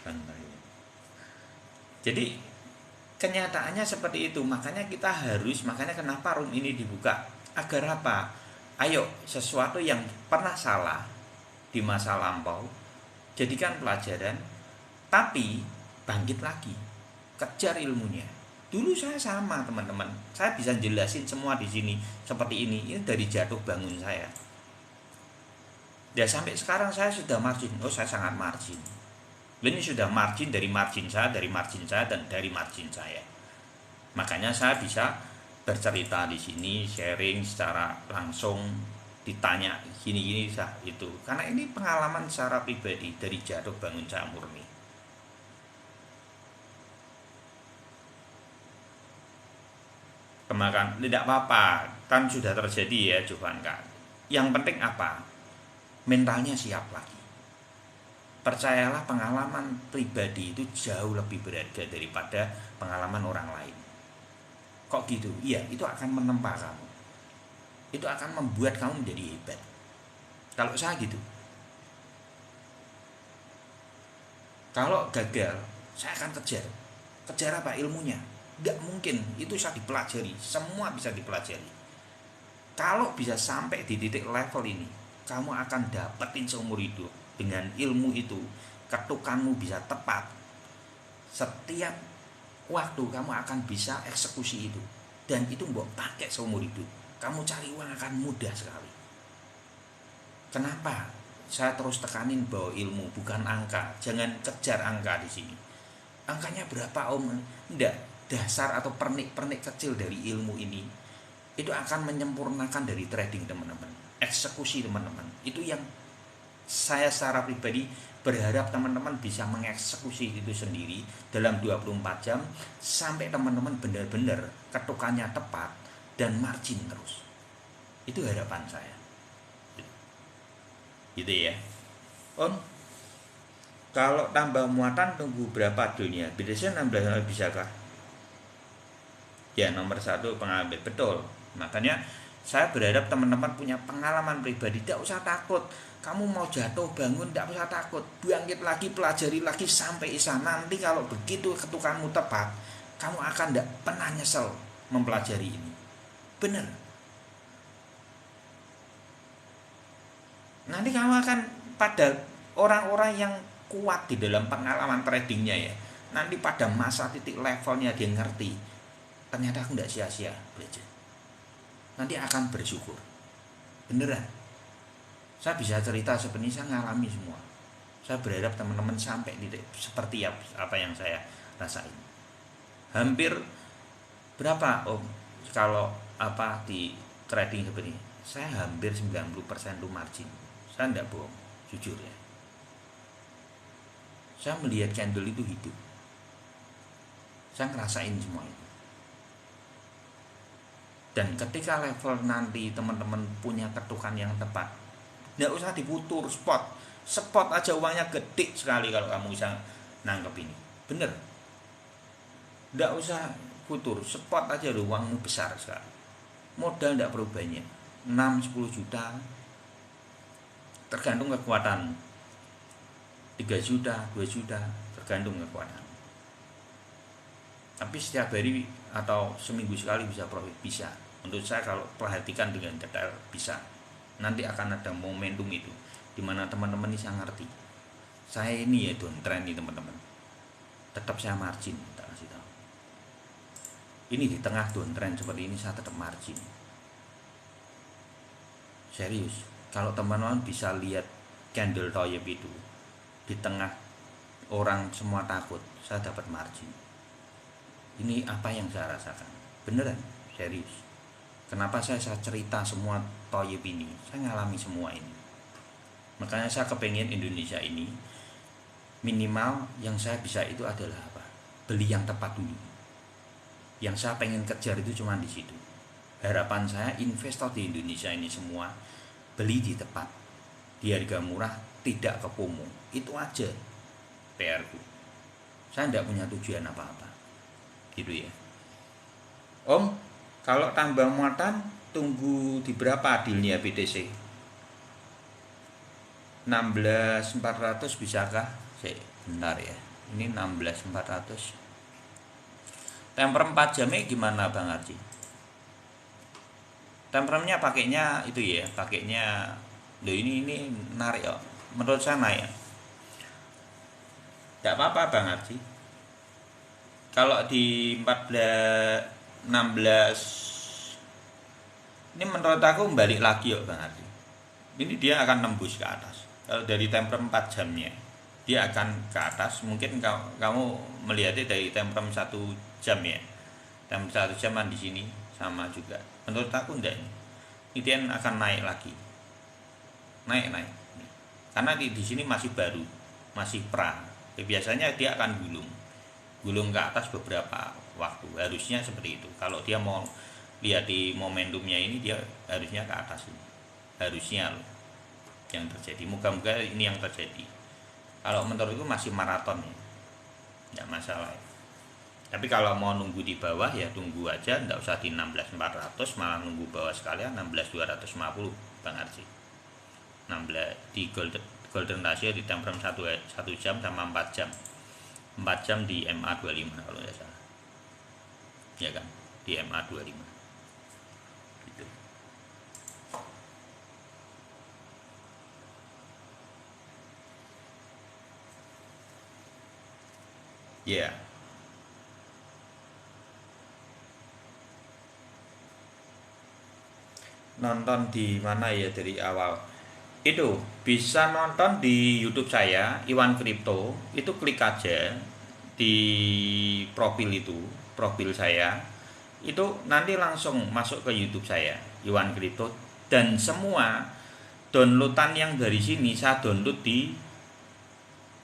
[SPEAKER 1] Bang Toyib. Jadi kenyataannya seperti itu, makanya kenapa room ini dibuka, agar apa? Ayo, sesuatu yang pernah salah di masa lampau jadikan pelajaran, tapi bangkit lagi, kejar ilmunya. Dulu saya sama teman-teman, saya bisa jelasin semua di sini seperti ini dari jatuh bangun saya. Ya sampai sekarang saya sudah margin, saya sangat margin. Ini sudah margin dari margin saya, dan dari margin saya. Makanya saya bisa bercerita di sini, sharing secara langsung, ditanya gini-gini itu. Karena ini pengalaman secara pribadi dari jatuh bangun saya murni. Kemakan tidak apa-apa, kan sudah terjadi ya Jovan Kak. Yang penting apa? Mentalnya siap lagi. Percayalah, pengalaman pribadi itu jauh lebih berharga daripada pengalaman orang lain. Kok gitu? Iya, itu akan menempa kamu. Itu akan membuat kamu menjadi hebat. Kalau saya gitu. Kalau gagal, saya akan kejar. Kejar apa? Ilmunya. Gak mungkin, itu bisa dipelajari. Semua bisa dipelajari. Kalau bisa sampai di titik level ini, kamu akan dapetin seumur hidup. Dengan ilmu itu, ketukanmu bisa tepat. Setiap waktu kamu akan bisa eksekusi itu, dan itu mbok pakai seumur hidup. Kamu cari uang akan mudah sekali. Kenapa saya terus tekanin bahwa ilmu bukan angka? Jangan kejar angka di sini. Angkanya berapa om? Enggak, dasar atau pernik-pernik kecil dari ilmu ini itu akan menyempurnakan dari trading teman-teman, eksekusi teman-teman. Itu yang saya secara pribadi berharap teman-teman bisa mengeksekusi itu sendiri dalam 24 jam sampai teman-teman benar-benar ketukannya tepat dan margin terus. Itu harapan saya. Gitu ya. Om, kalau tambah muatan tunggu berapa dunia? Biasanya 16 bisakah? Ya, nomor 1 pengambil, betul. Makanya saya berharap teman-teman punya pengalaman pribadi. Tidak usah takut. Kamu mau jatuh bangun, tidak usah takut. Bangkit lagi, pelajari lagi sampai isa. Nanti kalau begitu ketukanmu tepat, kamu akan tidak pernah nyesel mempelajari ini. Benar. Nanti kamu akan pada orang-orang yang kuat di dalam pengalaman tradingnya ya. Nanti pada masa titik levelnya dia ngerti. Ternyata aku tidak sia-sia belajar. Nanti akan bersyukur. Beneran. Saya bisa cerita sebenarnya saya ngalami semua. Saya berharap teman-teman sampai di seperti apa yang saya rasain. Hampir berapa om kalau apa di trading seperti ini? Saya hampir 90% itu margin. Saya tidak bohong, jujur ya. Saya melihat candle itu hidup. Saya ngerasain semua itu. Dan ketika level nanti teman-teman punya ketukan yang tepat, nggak usah diputur spot aja uangnya gede sekali kalau kamu bisa nangkep ini. Bener, nggak usah putur spot aja loh, uangmu besar sekali. Modal nggak perlu banyak, 6-10 juta tergantung kekuatan, 3 juta 2 juta tergantung kekuatan. Tapi setiap hari atau seminggu sekali bisa profit, bisa. Menurut saya kalau perhatikan dengan detail bisa. Nanti akan ada momentum itu dimana teman-teman bisa ngerti. Saya ini ya downtrend nih teman-teman. Tetap saya margin, tak kasih tahu. Ini di tengah downtrend seperti ini saya tetap margin. Serius. Kalau teman-teman bisa lihat candle toyib itu di tengah orang semua takut, saya dapat margin. Ini apa yang saya rasakan. Beneran, serius. Kenapa saya cerita semua toyib ini? Saya ngalami semua ini. Makanya saya kepengen Indonesia ini minimal yang saya bisa itu adalah apa? Beli yang tepat dulu. Yang saya pengen kejar itu cuma di situ. Harapan saya investor di Indonesia ini semua beli di tepat, di harga murah, tidak ke FOMO. Itu aja PR-ku. Saya tidak punya tujuan apa-apa. Gitu ya. Om, kalau tambah muatan tunggu di berapa dealnya BTC? 16.400 bisakah? Bentar ya. Ini 16.400. Temper 4 jamnya gimana Bang Arji? Tempernya pakainya itu ya, pakainya loh ini narik ya. Menurut saya naik ya. Tidak apa-apa Bang Arji. Kalau di 16 ini menurut aku balik lagi ya Bang Arji. Ini dia akan nembus ke atas. Kalau dari temper 4 jamnya dia akan ke atas. Mungkin kamu melihatnya dari temper 1 jam ya. Temper 1 jaman di sini sama juga. Menurut aku enggak ini. Dia akan naik lagi. Naik. Karena di sini masih baru, masih pra. Biasanya dia akan gulung ke atas beberapa waktu. Harusnya seperti itu. Kalau dia mau lihat di momentumnya ini, dia harusnya ke atas ini. Harusnya loh yang terjadi. Moga-moga ini yang terjadi. Kalau menurutku masih maraton ya. Enggak masalah ya. Tapi kalau mau nunggu di bawah ya tunggu aja, enggak usah di 16.400, malah nunggu bawah sekalian 16.250 Bang Arji. 16 di golden ratio di time frame 1 jam sama 4 jam. 4 jam di MA25 kalau tidak salah. Ya kan? Di MA25. Gitu. Ya. Yeah. Nonton di mana ya dari awal? Itu bisa nonton di YouTube saya Iwan Crypto. Itu klik aja di profil saya. Itu nanti langsung masuk ke YouTube saya Iwan Crypto, dan semua downloadan yang dari sini saya download di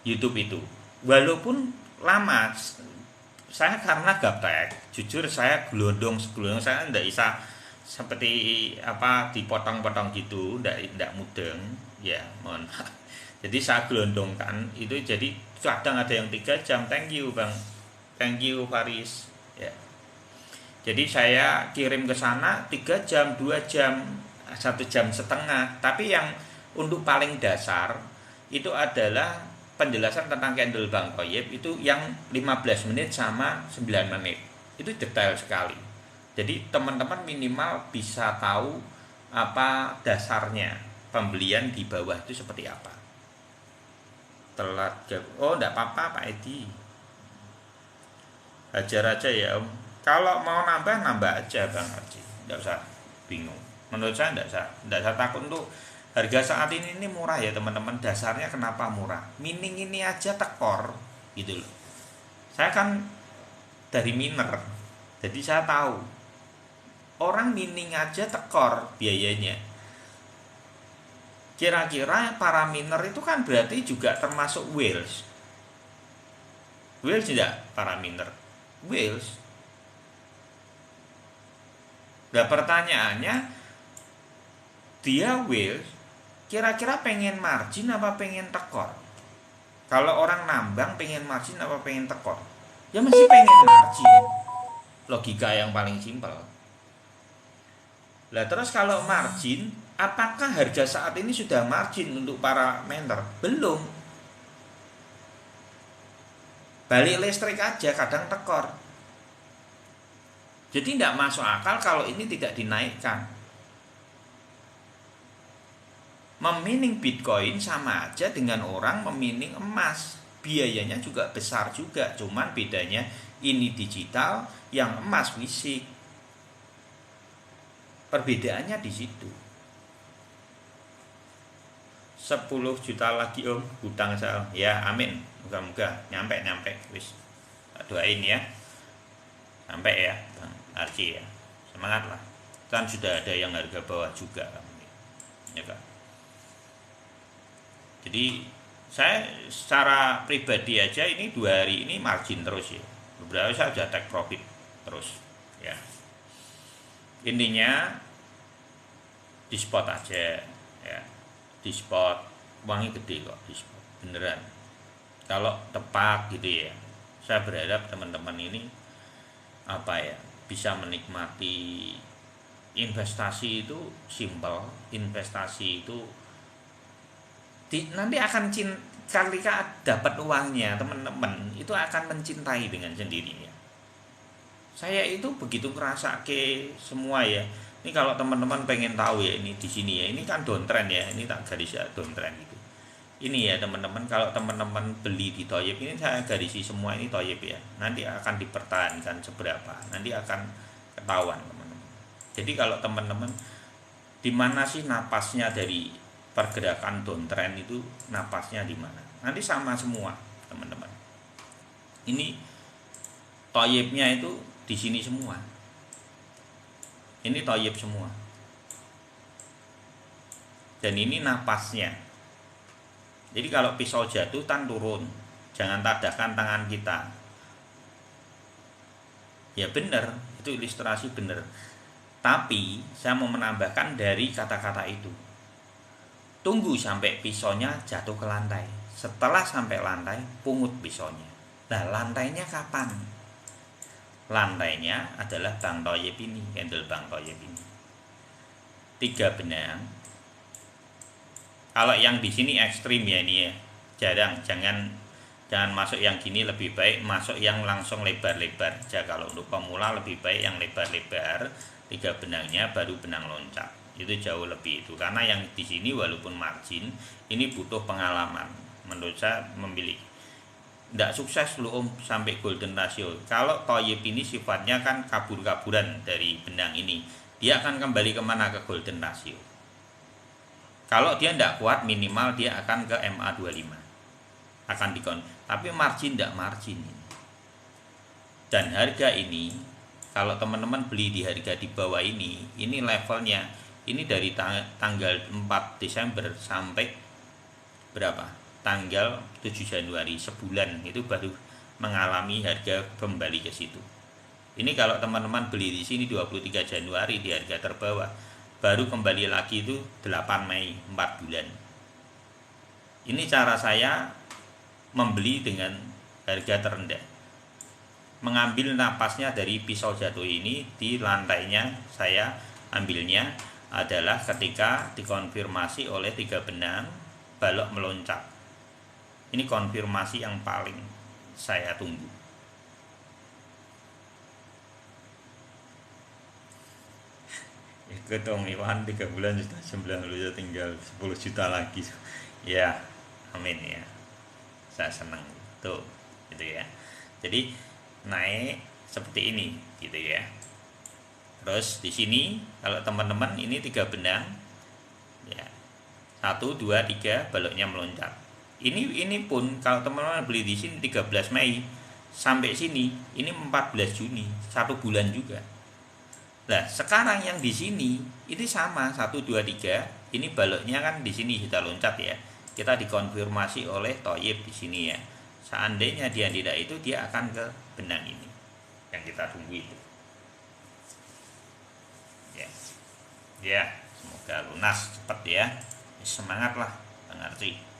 [SPEAKER 1] YouTube itu. Walaupun lama, saya karena gaptek, jujur saya gelondong saya tidak bisa seperti apa dipotong-potong gitu, tidak mudeng ya, mohon maaf. Jadi saya gelondongkan itu, jadi kadang ada yang 3 jam. Thank you Bang, thank you Faris ya. Jadi saya kirim ke sana 3 jam, 2 jam, 1 jam setengah. Tapi yang untuk paling dasar itu adalah penjelasan tentang candle Bang Toyib, itu yang 15 menit sama 9 menit. Itu detail sekali. Jadi teman-teman minimal bisa tahu apa dasarnya pembelian di bawah itu seperti apa. Telat oh enggak apa-apa Pak Edi, hajar aja ya Om. Kalau mau nambah aja Bang Haji, enggak usah bingung. Menurut saya enggak usah takut. Untuk harga saat ini murah ya teman-teman. Dasarnya kenapa murah? Mining ini aja tekor gitu loh. Saya kan dari miner, jadi saya tahu orang mining aja tekor biayanya. Kira-kira para miner itu kan berarti juga termasuk whales. Whales tidak para miner? Whales. Nah pertanyaannya, dia whales kira-kira pengen margin apa pengen tekor? Kalau orang nambang pengen margin apa pengen tekor? Ya masih pengen margin. Logika yang paling simpel. Lah terus kalau margin, apakah harga saat ini sudah margin untuk para miner? Belum. Balik listrik aja kadang tekor. Jadi tidak masuk akal kalau ini tidak dinaikkan. Memining Bitcoin sama aja dengan orang memining emas. Biayanya juga besar juga, cuman bedanya ini digital, yang emas fisik. Perbedaannya di situ. 10 juta lagi om hutang saya. Ya amin, moga-moga nyampe wis, doain ya sampai ya Bang Arci ya, semangat lah, kan sudah ada yang harga bawah juga ya kan. Jadi saya secara pribadi aja ini 2 hari ini margin terus ya, beberapa saya sudah take profit terus ya. Intinya di spot aja ya, di spot uangnya gede kok di spot beneran. Kalau tepat gitu ya, saya berharap teman-teman ini apa ya, bisa menikmati investasi itu simple. Investasi itu nanti akan ketika dapat uangnya teman-teman itu akan mencintai dengan sendirinya. Saya itu begitu ngerasa ke semua ya. Ini kalau teman-teman pengen tahu ya, ini di sini ya, ini kan downtrend ya, ini tak garis ya downtrend gitu. Ini ya teman-teman, kalau teman-teman beli di Toyib ini saya garisi semua ini Toyib ya. Nanti akan dipertahankan seberapa, nanti akan ketahuan teman-teman. Jadi kalau teman-teman di mana sih napasnya dari pergerakan downtrend itu, napasnya di mana? Nanti sama semua teman-teman. Ini Toyibnya itu di sini semua. Ini Toyib semua. Dan ini napasnya. Jadi kalau pisau jatuh kan turun, jangan tadahkan tangan kita. Ya benar, itu ilustrasi benar. Tapi saya mau menambahkan dari kata-kata itu. Tunggu sampai pisaunya jatuh ke lantai. Setelah sampai lantai, pungut pisaunya. Nah, lantainya kapan? Lantainya adalah Bang Toyib ini, candle Bang Toyib ini. 3 benang. Kalau yang di sini ekstrim ya ini ya, jangan masuk yang gini, lebih baik masuk yang langsung lebar-lebar aja. Kalau untuk pemula lebih baik yang lebar-lebar, 3 benangnya baru benang loncat. Itu jauh lebih itu, karena yang di sini walaupun margin ini butuh pengalaman. Menurut saya memilih. Tidak sukses loh om sampai golden ratio. Kalau Toyib ini sifatnya kan kabur-kaburan dari benang ini, dia akan kembali kemana? Ke golden ratio. Kalau dia tidak kuat, minimal dia akan ke MA25, akan dikon. Tapi margin tidak margin ini. Dan harga ini, kalau teman-teman beli di harga di bawah ini levelnya, ini dari tanggal 4 Desember sampai berapa? Tanggal 7 Januari, sebulan itu baru mengalami harga kembali ke situ. Ini kalau teman-teman beli di sini 23 Januari di harga terbawah, baru kembali lagi itu 8 Mei, 4 bulan. Ini cara saya membeli dengan harga terendah. Mengambil napasnya dari pisau jatuh ini di lantainya, saya ambilnya adalah ketika dikonfirmasi oleh 3 benang balok meloncat. Ini konfirmasi yang paling saya tunggu. Ketong Iwan 3 bulan sudah 90 tinggal 10 juta lagi ya, amin ya, saya senang tuh gitu ya. Jadi naik seperti ini gitu ya. Terus di sini kalau teman-teman ini 3 benang ya, 1, 2, 3 baloknya meloncat. Ini pun kalau teman-teman beli di sini 13 Mei sampai sini ini 14 Juni, 1 bulan juga. Nah, sekarang yang di sini ini sama 1, 2, 3. Ini baloknya kan di sini sudah loncat ya. Kita dikonfirmasi oleh Toyib di sini ya. Seandainya dia tidak itu, dia akan ke benang ini yang kita tunggu itu. Ya. Ya, semoga lunas cepat ya. Semangatlah, Bang Arci.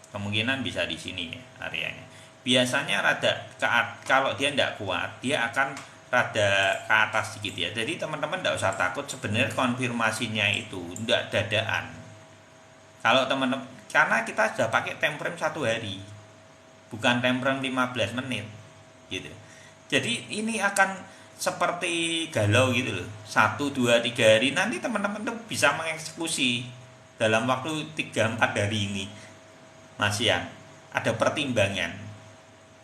[SPEAKER 1] Kemungkinan bisa di sini ya areanya. Biasanya rada kalau dia tidak kuat, dia akan rada ke atas sedikit ya. Jadi teman-teman tidak usah takut, sebenarnya konfirmasinya itu tidak dadaan. Kalau teman-teman, karena kita sudah pakai time frame 1 hari, bukan time frame 15 menit gitu. Jadi ini akan seperti galau gitu loh. 1, 2, 3 hari nanti teman-teman tuh bisa mengeksekusi dalam waktu 3, 4 hari ini. Masih ya, ada pertimbangan.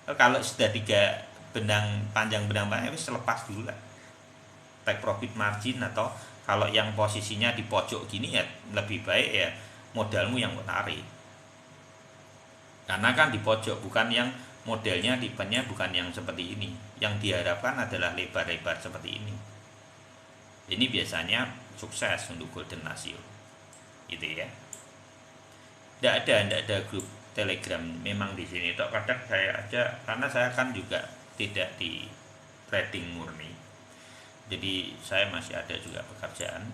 [SPEAKER 1] Kalau sudah 3 benang panjang wis lepas dulu lah. Take profit margin, atau kalau yang posisinya di pojok gini ya lebih baik ya modalmu yang tarik. Karena kan di pojok, bukan yang modelnya tipenya bukan yang seperti ini. Yang diharapkan adalah lebar-lebar seperti ini. Ini biasanya sukses untuk golden ratio. Gitu ya. Tidak ada grup Telegram memang di sini. Tok kadang saya aja, karena saya kan juga tidak di trading murni. Jadi saya masih ada juga pekerjaan.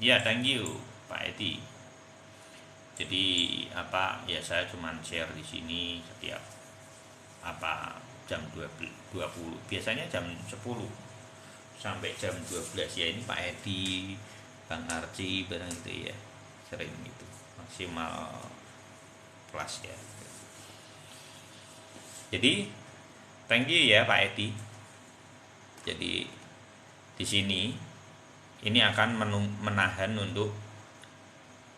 [SPEAKER 1] Ya, thank you Pak Edi. Jadi apa ya, saya cuman share di sini setiap jam 20, biasanya jam 10 sampai jam 12 ya. Ini Pak Edi, Bang Arci barang itu ya, sering itu maksimal plus ya. Jadi thank you ya Pak Edi. Jadi di sini ini akan menahan untuk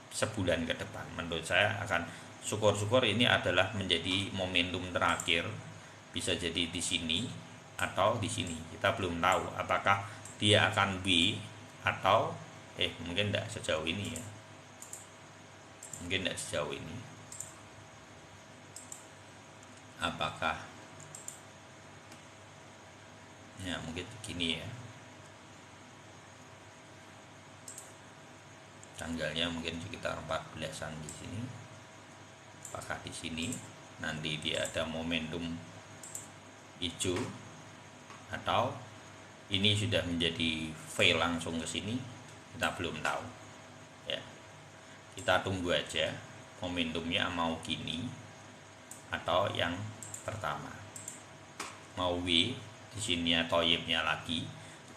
[SPEAKER 1] sebulan ke depan. Menurut saya akan syukur-syukur ini adalah menjadi momentum terakhir, bisa jadi di sini atau di sini. Kita belum tahu apakah dia akan B atau mungkin tidak sejauh ini ya. Mungkin tidak sejauh ini. Apakah ya mungkin begini ya. Tanggalnya mungkin sekitar 14-an di sini. Apakah di sini nanti dia ada momentum hijau, atau ini sudah menjadi V langsung ke sini, kita belum tahu ya. Kita tunggu aja momentumnya mau gini atau yang pertama, mau W di sini atau Y-nya lagi,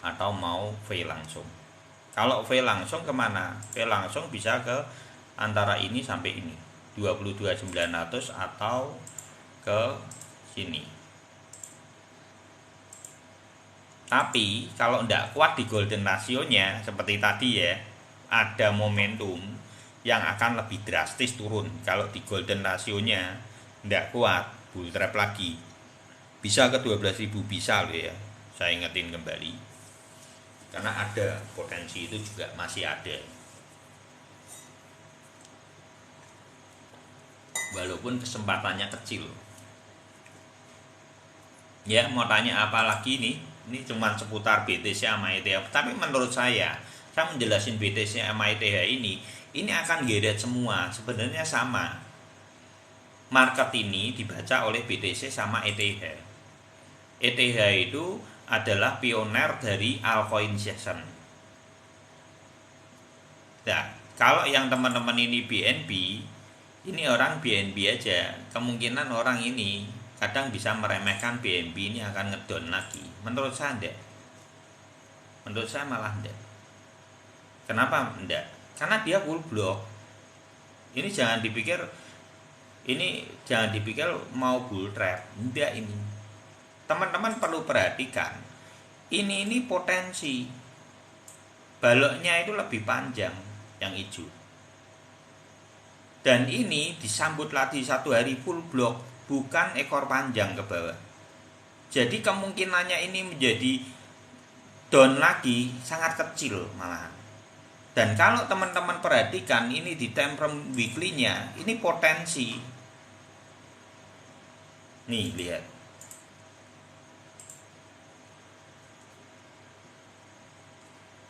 [SPEAKER 1] atau mau V langsung. Kalau V langsung kemana? V langsung bisa ke antara ini sampai ini 22.900 atau ke sini. Tapi kalau tidak kuat di golden ratio-nya seperti tadi ya, ada momentum yang akan lebih drastis turun. Kalau di golden ratio-nya tidak kuat, bull trap lagi, bisa ke 12.000, bisa loh ya. Saya ingetin kembali, karena ada potensi itu juga masih ada, walaupun kesempatannya kecil ya. Mau tanya apa lagi nih? Ini cuma seputar BTC sama ETH, tapi menurut saya menjelasin BTC sama ETH ini akan geret semua. Sebenarnya sama, market ini dibaca oleh BTC sama ETH. ETH itu adalah pioner dari altcoin season. Nah, kalau yang teman-teman ini BNB, ini orang BNB aja, kemungkinan orang ini kadang bisa meremehkan BNB ini akan ngedon lagi. Menurut saya enggak. Menurut saya malah enggak. Kenapa enggak? Karena dia full block. Ini jangan dipikir mau bull trap. Enggak ini. Teman-teman perlu perhatikan. Ini potensi. Baloknya itu lebih panjang yang hijau. Dan ini disambut lagi 1 hari full block, bukan ekor panjang ke bawah. Jadi kemungkinannya ini menjadi down lagi sangat kecil malahan. Dan kalau teman-teman perhatikan ini di time frame weekly-nya, ini potensi. Nih, lihat.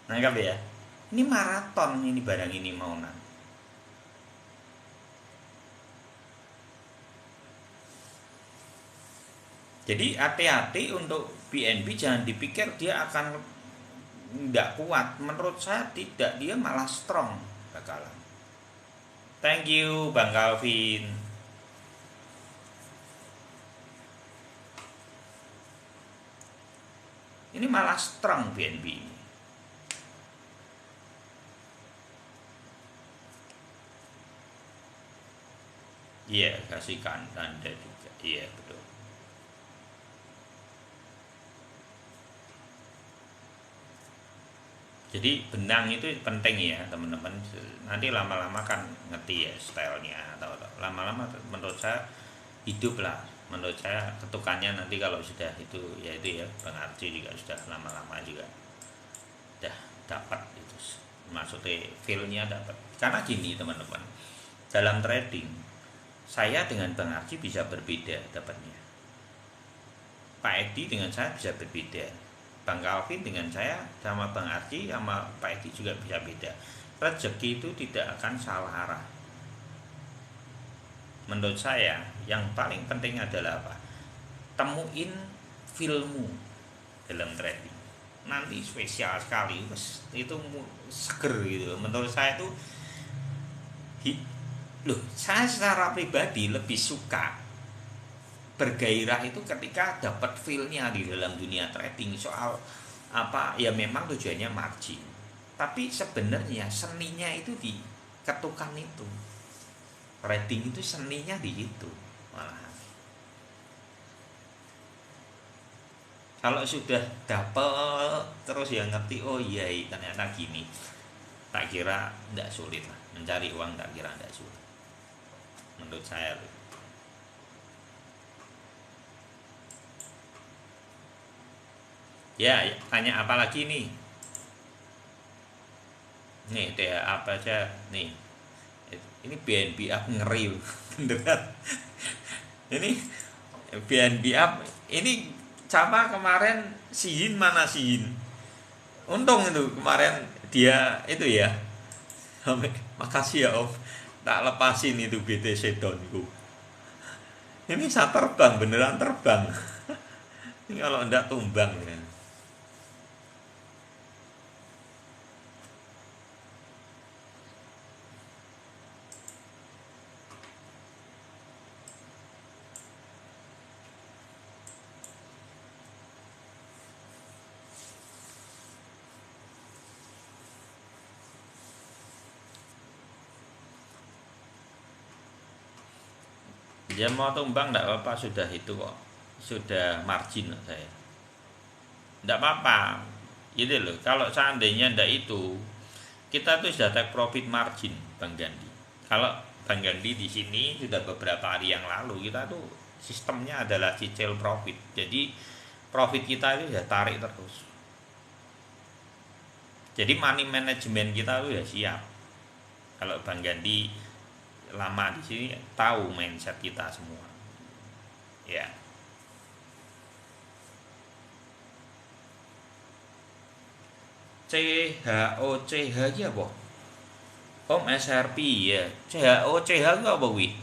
[SPEAKER 1] Nangkap ya? Ini maraton ini barang ini mau nang. Jadi hati-hati untuk BNB, jangan dipikir dia akan tidak kuat. Menurut saya tidak, dia malah strong bakalan. Thank you Bang Calvin. Ini malah strong BNB ini. Iya, kasihkan tanda juga. Iya, betul. Jadi benang itu penting ya teman-teman. Nanti lama-lama kan ngerti ya stylenya, atau lama-lama menurut saya hidup lah. Menurut saya ketukannya nanti kalau sudah itu ya itu ya Bang Arji juga sudah lama-lama juga udah dapat itu, maksudnya feelnya dapat. Karena gini teman-teman, dalam trading saya dengan Bang Arji bisa berbeda dapatnya, Pak Edi dengan saya bisa berbeda, Bang Calvin dengan saya, sama Bang Arji sama Pak Edi juga bisa beda. Rezeki itu tidak akan salah arah. Menurut saya yang paling penting adalah apa? Temuin filmmu dalam trading. Nanti spesial sekali, itu seger gitu. Menurut saya itu loh, saya secara pribadi lebih suka bergairah itu ketika dapat feel-nya di dalam dunia trading. Soal apa ya, memang tujuannya margin, tapi sebenarnya seninya itu di ketukan itu. Trading itu seninya di itu malah. Kalau sudah dapet terus ya ngerti, oh iya ternyata gini, tak kira tidak sulit lah mencari uang, tak kira tidak sulit menurut saya. Ya, tanya apa lagi nih? Nih, deh apa aja nih. Ini BNB up ngeri beneran. Ini BNB up ini sama kemarin Sihin, mana Sihin? Untung itu kemarin dia itu ya. Makasih ya Om, tak lepasin itu BTC downku. Ini saya terbang, beneran terbang. Ini kalau enggak tumbang ya. Dia mau tumbang enggak apa-apa, sudah itu kok. Sudah margin saya. Enggak apa-apa. Gitu loh. Kalau seandainya enggak itu, kita tuh sudah take profit margin Bang Gandhi. Kalau Bang Gandhi di sini sudah beberapa hari yang lalu, kita tuh sistemnya adalah cicil profit. Jadi profit kita itu sudah tarik terus. Jadi money management kita tuh sudah siap. Kalau Bang Gandhi lama di sini tahu mindset kita semua. Ya. CHOCH iki apa? Om SRP ya. CHOCH itu apa wi?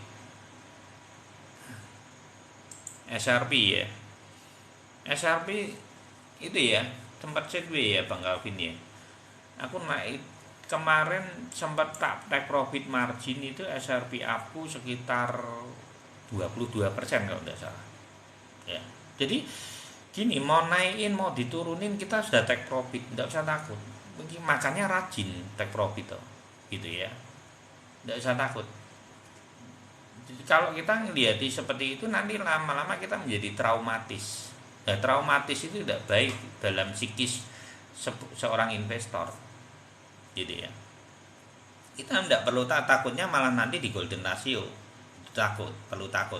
[SPEAKER 1] SRP ya. SRP itu ya, sempat cek ya Bang Calvin ya. Aku naik kemarin sempat tak take profit margin itu SRP aku sekitar 22% kalau tidak salah. Ya. Jadi gini, mau naikin mau diturunin kita sudah take profit, tidak usah takut. Makanya rajin take profit tuh, gitu ya. Tidak usah takut. Jadi kalau kita ngelihat seperti itu nanti lama-lama kita menjadi traumatis. Ya, traumatis itu tidak baik dalam psikis seorang investor. Gitu ya. Kita tidak perlu takutnya malah nanti di golden ratio takut, perlu takut.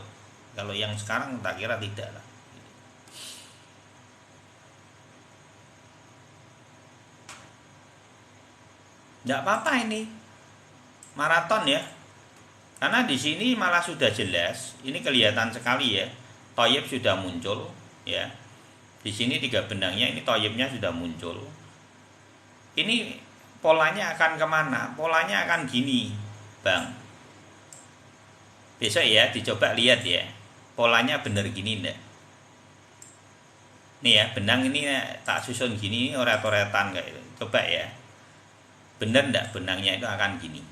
[SPEAKER 1] Kalau yang sekarang tak kira tidak lah. Tidak apa-apa ini maraton ya, karena di sini malah sudah jelas, ini kelihatan sekali ya, toyib sudah muncul ya. Di sini 3 benangnya, ini toyibnya sudah muncul. Ini polanya akan kemana? Polanya akan gini Bang, besok ya dicoba lihat ya, polanya bener gini enggak. Nih ya, benang ini tak susun gini, oret-oretan kayak itu. Coba ya, bener enggak benangnya itu akan gini.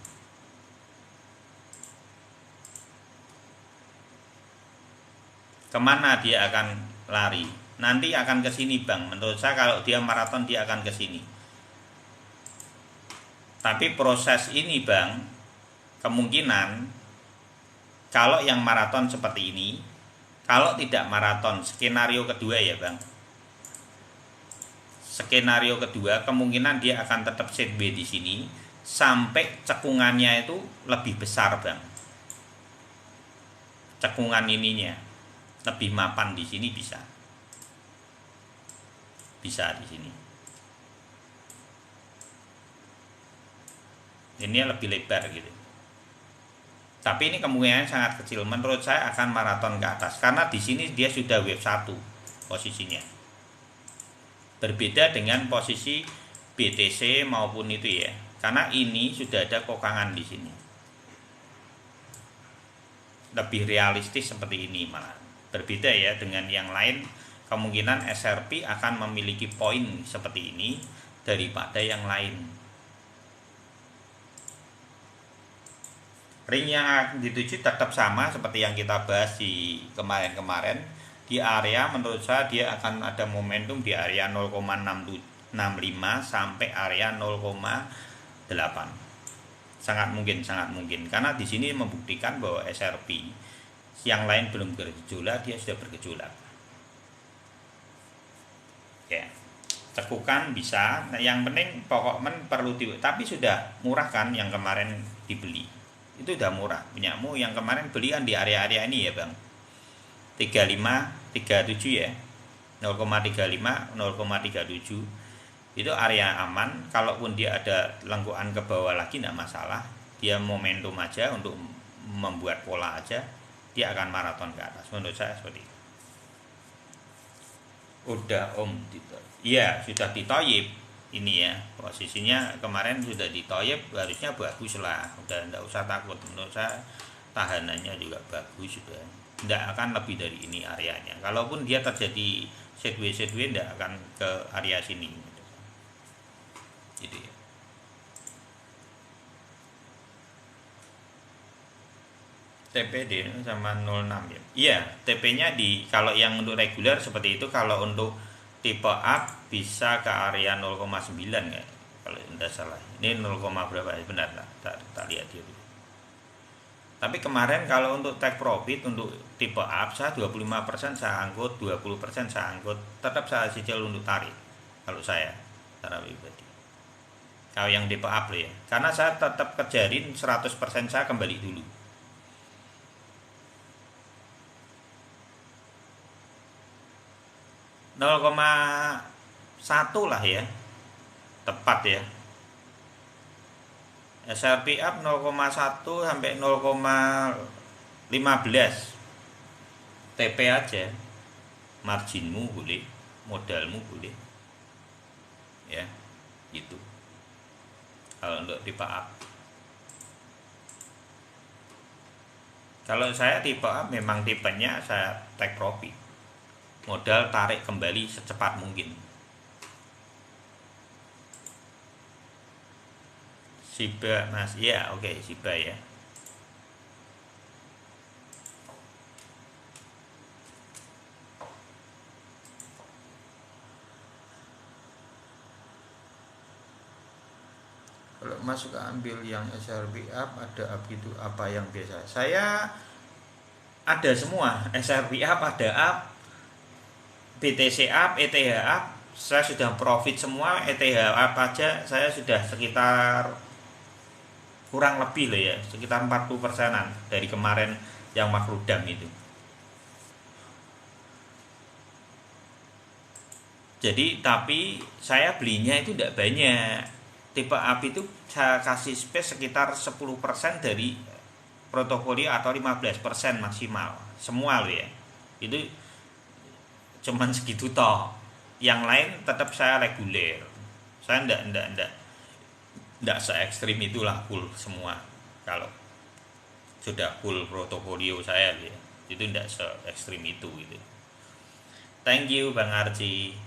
[SPEAKER 1] Kemana dia akan lari? Nanti akan ke sini Bang. Menurut saya kalau dia maraton dia akan ke sini. Tapi proses ini Bang, kemungkinan kalau yang maraton seperti ini, kalau tidak maraton skenario kedua ya Bang, skenario kedua kemungkinan dia akan tetap sideways di sini sampai cekungannya itu lebih besar, Bang. Cekungan ininya lebih mapan di sini bisa. Bisa di sini. Ini lebih lebar gitu. Tapi ini kemungkinan sangat kecil. Menurut saya akan maraton ke atas karena di sini dia sudah wave 1 posisinya. Berbeda dengan posisi BTC maupun itu ya. Karena ini sudah ada kokangan di sini. Lebih realistis seperti ini malah. Berbeda ya dengan yang lain, kemungkinan SRP akan memiliki poin seperti ini daripada yang lain. Ring yang akan dituju tetap sama seperti yang kita bahas di kemarin-kemarin. Di area menurut saya dia akan ada momentum di area 0,65 sampai area 0,8. Sangat mungkin karena di sini membuktikan bahwa SRP yang lain belum bergejolak, dia sudah bergejolak. Ya. Cekukan bisa. Nah, yang penting pokoknya perlu tapi sudah murah kan yang kemarin dibeli. Itu udah murah. Punyamu yang kemarin beli kan di area-area ini ya, Bang. 35, 37 ya. 0,35, 0,37. Itu area aman. Kalaupun dia ada lengkuan ke bawah lagi enggak masalah. Dia momentum aja untuk membuat pola aja. Dia akan maraton ke atas. Menurut saya seperti itu. Udah Om Tito. Iya, sudah ditoyib. Ini ya posisinya kemarin sudah ditoyib, harusnya bagus lah, udah enggak usah takut. Menurut saya tahanannya juga bagus, sudah enggak akan lebih dari ini areanya. Kalaupun dia terjadi sideways enggak akan ke area sini gitu ya. TPD sama 06 ya. Iya, TP-nya di kalau yang untuk reguler seperti itu, kalau untuk tipe up bisa ke area 0,9 ya kalau tidak salah. Ini 0, berapa benar tak lihat dia dulu. Tapi kemarin kalau untuk take profit untuk tipe up saya 25% saya angkut, 20% saya angkut, tetap saya cicil untuk tarik kalau saya secara pribadi. Kalau yang tipe up ya, karena saya tetap kejarin 100% saya kembali dulu. satu lah ya, tepat ya. SRP up 0,1 sampai 0,15 TP aja, marginmu boleh, modalmu boleh ya, gitu kalau untuk tipe up. Kalau saya tipe up memang tipenya saya take profit, modal tarik kembali secepat mungkin. Shiba Mas, ya oke, Shiba ya. Kalau Mas suka ambil yang SRP up, ada up itu apa yang biasa? Saya ada semua, SRP up, ada up, BTC up, ETH up, saya sudah profit semua. ETH up aja saya sudah sekitar kurang lebih lah ya, sekitar 40%-an dari kemarin yang makrudam itu. Jadi tapi saya belinya itu tidak banyak. Tipe up itu saya kasih space sekitar 10% dari portofolio atau 15% maksimal. Semua loh ya. Itu cuman segitu toh. Yang lain tetap saya reguler. Saya enggak se ekstrim itulah full semua. Kalau sudah full portofolio saya ya, itu enggak se ekstrim itu gitu. Thank you Bang Arci.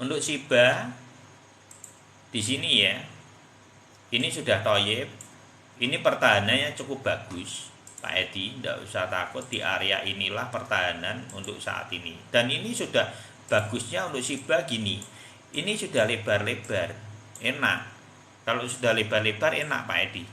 [SPEAKER 1] Untuk Shiba di sini ya, ini sudah toyib. Ini pertahanannya cukup bagus Pak Edi, tidak usah takut. Di area inilah pertahanan untuk saat ini. Dan ini sudah bagusnya untuk Shiba gini, ini sudah lebar-lebar, enak. Kalau sudah lebar-lebar enak Pak Edi.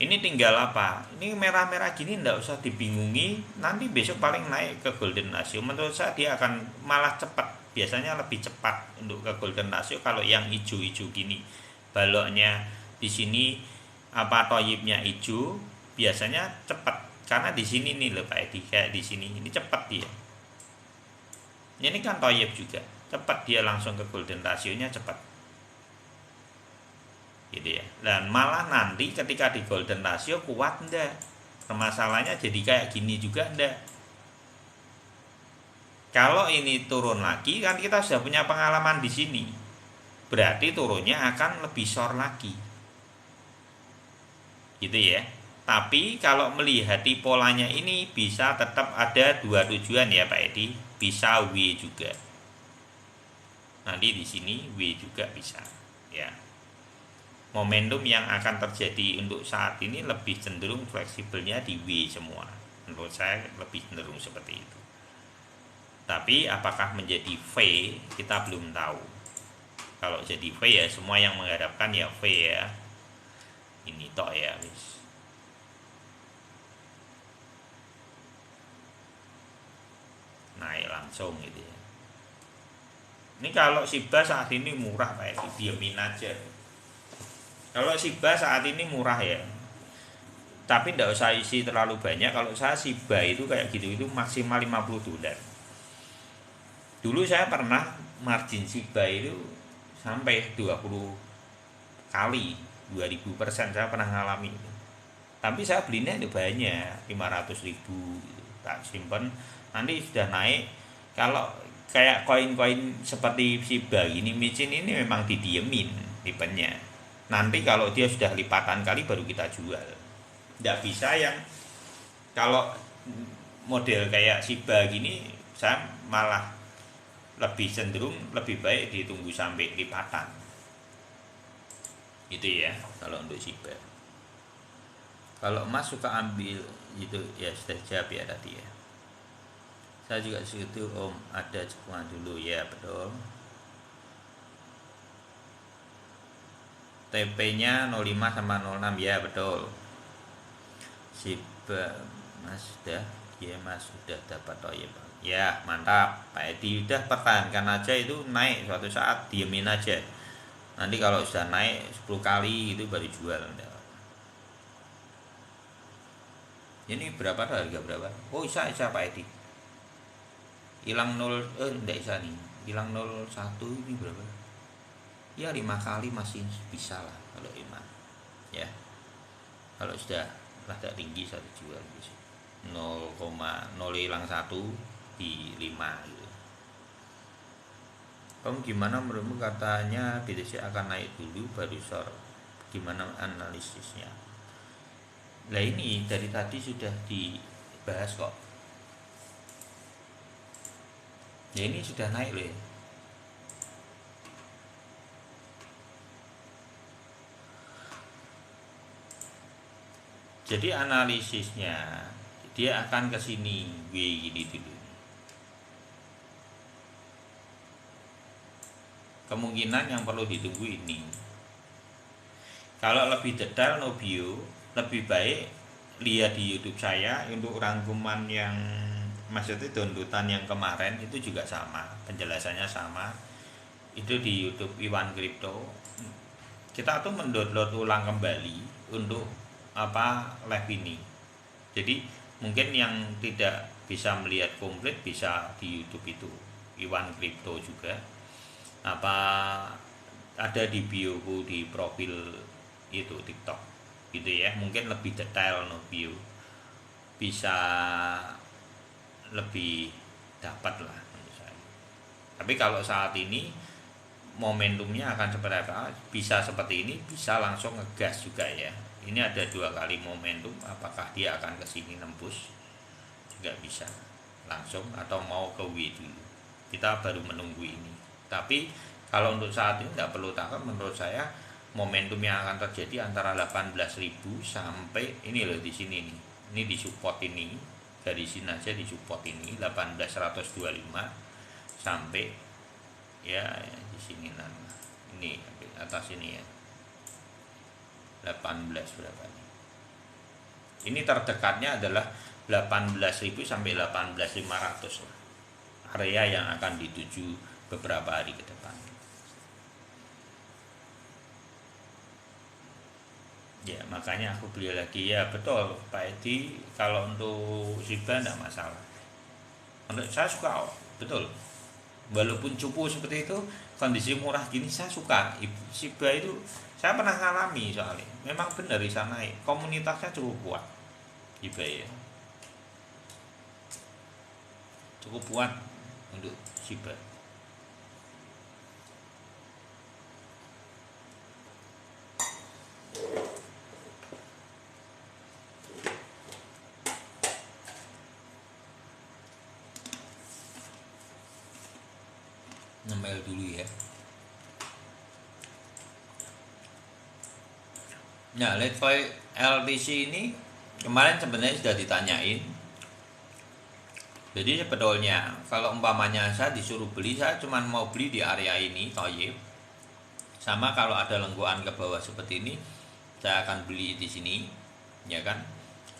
[SPEAKER 1] Ini tinggal apa? Ini merah-merah gini ndak usah dibingungi, nanti besok paling naik ke golden ratio. Menurut saya dia akan malah cepat, biasanya lebih cepat untuk ke golden ratio kalau yang hijau-hijau gini. Baloknya di sini apa toyibnya hijau, biasanya cepat. Karena di sini nih loh Pak Edi, kayak di sini ini cepat dia. Ini kan toyib juga, cepat dia langsung ke golden rasionya cepat. Gitu ya. Dan malah nanti ketika di golden ratio kuat ndak, permasalahannya jadi kayak gini juga ndak. Kalau ini turun lagi kan kita sudah punya pengalaman di sini, berarti turunnya akan lebih short lagi, gitu ya. Tapi kalau melihat polanya ini bisa tetap ada dua tujuan ya Pak Edi, bisa W juga. Nanti di sini W juga bisa, ya. Momentum yang akan terjadi untuk saat ini lebih cenderung fleksibelnya di W semua. Menurut saya lebih cenderung seperti itu. Tapi apakah menjadi V kita belum tahu. Kalau jadi V ya semua yang mengharapkan ya V ya. Ini tok ya wis. Naik langsung gitu ya. Ini kalau Shiba saat ini murah Pak, diamin aja. Kalau Shiba saat ini murah ya, tapi tidak usah isi terlalu banyak. Kalau saya Shiba itu kayak gitu itu maksimal 50 dolar. Dulu saya pernah margin Shiba itu sampai 20 kali, 2000% saya pernah ngalami itu. Tapi saya belinya itu banyak, 500.000 gitu. Tak simpen, nanti sudah naik. Kalau kayak koin-koin seperti Shiba ini, micin ini memang didiemin tipenya. Nanti kalau dia sudah lipatan kali baru kita jual. Tidak bisa yang kalau model kayak Shiba gini, saya malah lebih cenderung lebih baik ditunggu sampai lipatan. Itu ya kalau untuk Shiba. Kalau emas suka ambil itu ya sudah jawab ya tadi ya. Saya juga segitu Om, ada cekungan dulu ya betul. TP-nya 05 sama 06 ya betul. Shiba Mas sudah, ya Mas sudah dapat toyib. Ya mantap Pak Edi, udah pertahankan aja itu naik suatu saat diemin aja. Nanti kalau sudah naik 10 kali itu baru jual. Ini berapa harga berapa? Oh isa Pak Edi. Hilang 0 enggak isa nih. Hilang 01 ini berapa? Ya 5 kali masih bisa lah kalau 5 ya. Kalau sudah rada tinggi satu jual gitu. 0,0 hilang 1 di 5 gitu. Kamu gimana menurutmu, katanya BTC akan naik dulu baru short, gimana analisisnya? Nah ini dari tadi sudah dibahas kok ya, ini sudah naik loh ya. Jadi analisisnya dia akan ke sini W gini dulu. Kemungkinan yang perlu ditunggu ini. Kalau lebih detail Nobio, lebih baik lihat di YouTube saya untuk rangkuman yang maksudnya downloadan yang kemarin itu juga sama, penjelasannya sama. Itu di YouTube Iwan Crypto. Kita tuh mendownload ulang kembali untuk apa live ini. Jadi mungkin yang tidak bisa melihat komplit bisa di YouTube itu Iwan Crypto juga. Apa ada di bioku di profil itu TikTok gitu ya, mungkin lebih detail no bio, bisa lebih dapat lah menurut saya. Tapi kalau saat ini momentumnya akan seperti apa, bisa seperti ini, bisa langsung ngegas juga ya. Ini ada 2 kali momentum, apakah dia akan ke sini nembus juga bisa langsung atau mau ke W dulu, kita baru menunggu ini. Tapi kalau untuk saat ini tidak perlu takut, menurut saya momentum yang akan terjadi antara 18.000 sampai ini loh di sini nih. Ini di support ini, dari sini aja di support ini 1825 sampai ya di sini ini atas ini ya. 18 berapa nih? Ini terdekatnya adalah 18.000 sampai 18.500 lah, area yang akan dituju beberapa hari ke depan. Ya makanya aku beli lagi. Ya betul Pak Edi, kalau untuk Shiba tidak masalah. Untuk saya suka, betul. Walaupun cupu seperti itu, kondisi murah gini saya suka. Shiba itu saya pernah ngalami soalnya. Memang benar bisa naik. Komunitasnya cukup kuat. Shiba ya. Cukup kuat untuk Shiba. Ngemel dulu ya. Nah, Litecoin LTC ini kemarin sebenarnya sudah ditanyain. Jadi sebetulnya kalau umpamanya saya disuruh beli, saya cuma mau beli di area ini, Toyib. Sama kalau ada lengkuan ke bawah seperti ini, saya akan beli di sini, ya kan?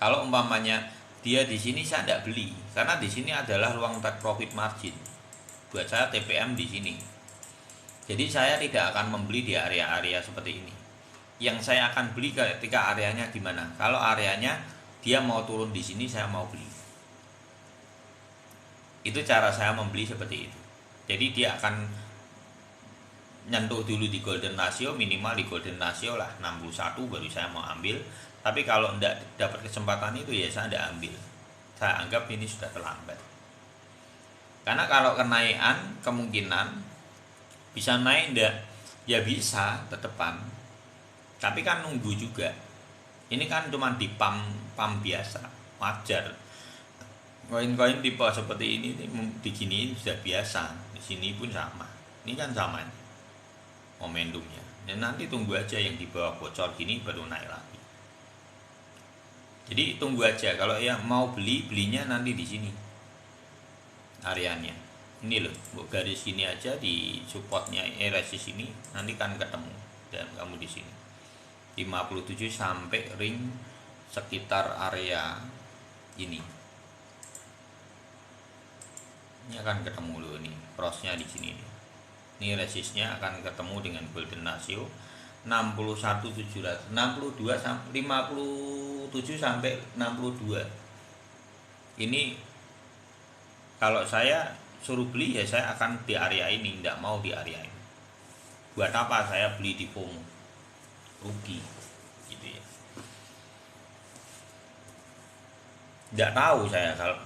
[SPEAKER 1] Kalau umpamanya dia di sini, saya tidak beli, karena di sini adalah ruang take profit margin. Buat saya TPM di sini. Jadi saya tidak akan membeli di area-area seperti ini. Yang saya akan beli ketika areanya gimana? Kalau areanya dia mau turun di sini, saya mau beli. Itu cara saya membeli seperti itu. Jadi dia akan nyentuh dulu di golden ratio, minimal di golden ratio lah 61 baru saya mau ambil. Tapi kalau tidak dapat kesempatan itu ya saya tidak ambil. Saya anggap ini sudah terlambat. Karena kalau kenaikan kemungkinan bisa naik enggak? Ya bisa tetepan. Tapi kan nunggu juga. Ini kan cuma di pump biasa, wajar. Koin-koin tipe seperti ini diginiin sudah biasa. Di sini pun sama. Ini kan sama momentumnya. Dan nanti tunggu aja yang di bawah bocor gini baru naik lagi. Jadi tunggu aja. Kalau yang mau belinya nanti di sini areanya. Ini loh, garis sini aja di supportnya resist ini nanti kan ketemu dan kamu di sini 57 sampai ring sekitar area ini. Ini akan ketemu loh nih, crossnya di sini nih. Ini resistnya akan ketemu dengan golden ratio 61.700, 62 sampai 57 sampai 62. Ini kalau saya suruh beli ya saya akan di area ini, tidak mau di area ini. Buat apa saya beli di FOMO? Rugi gitu ya. Tidak tahu saya kalau.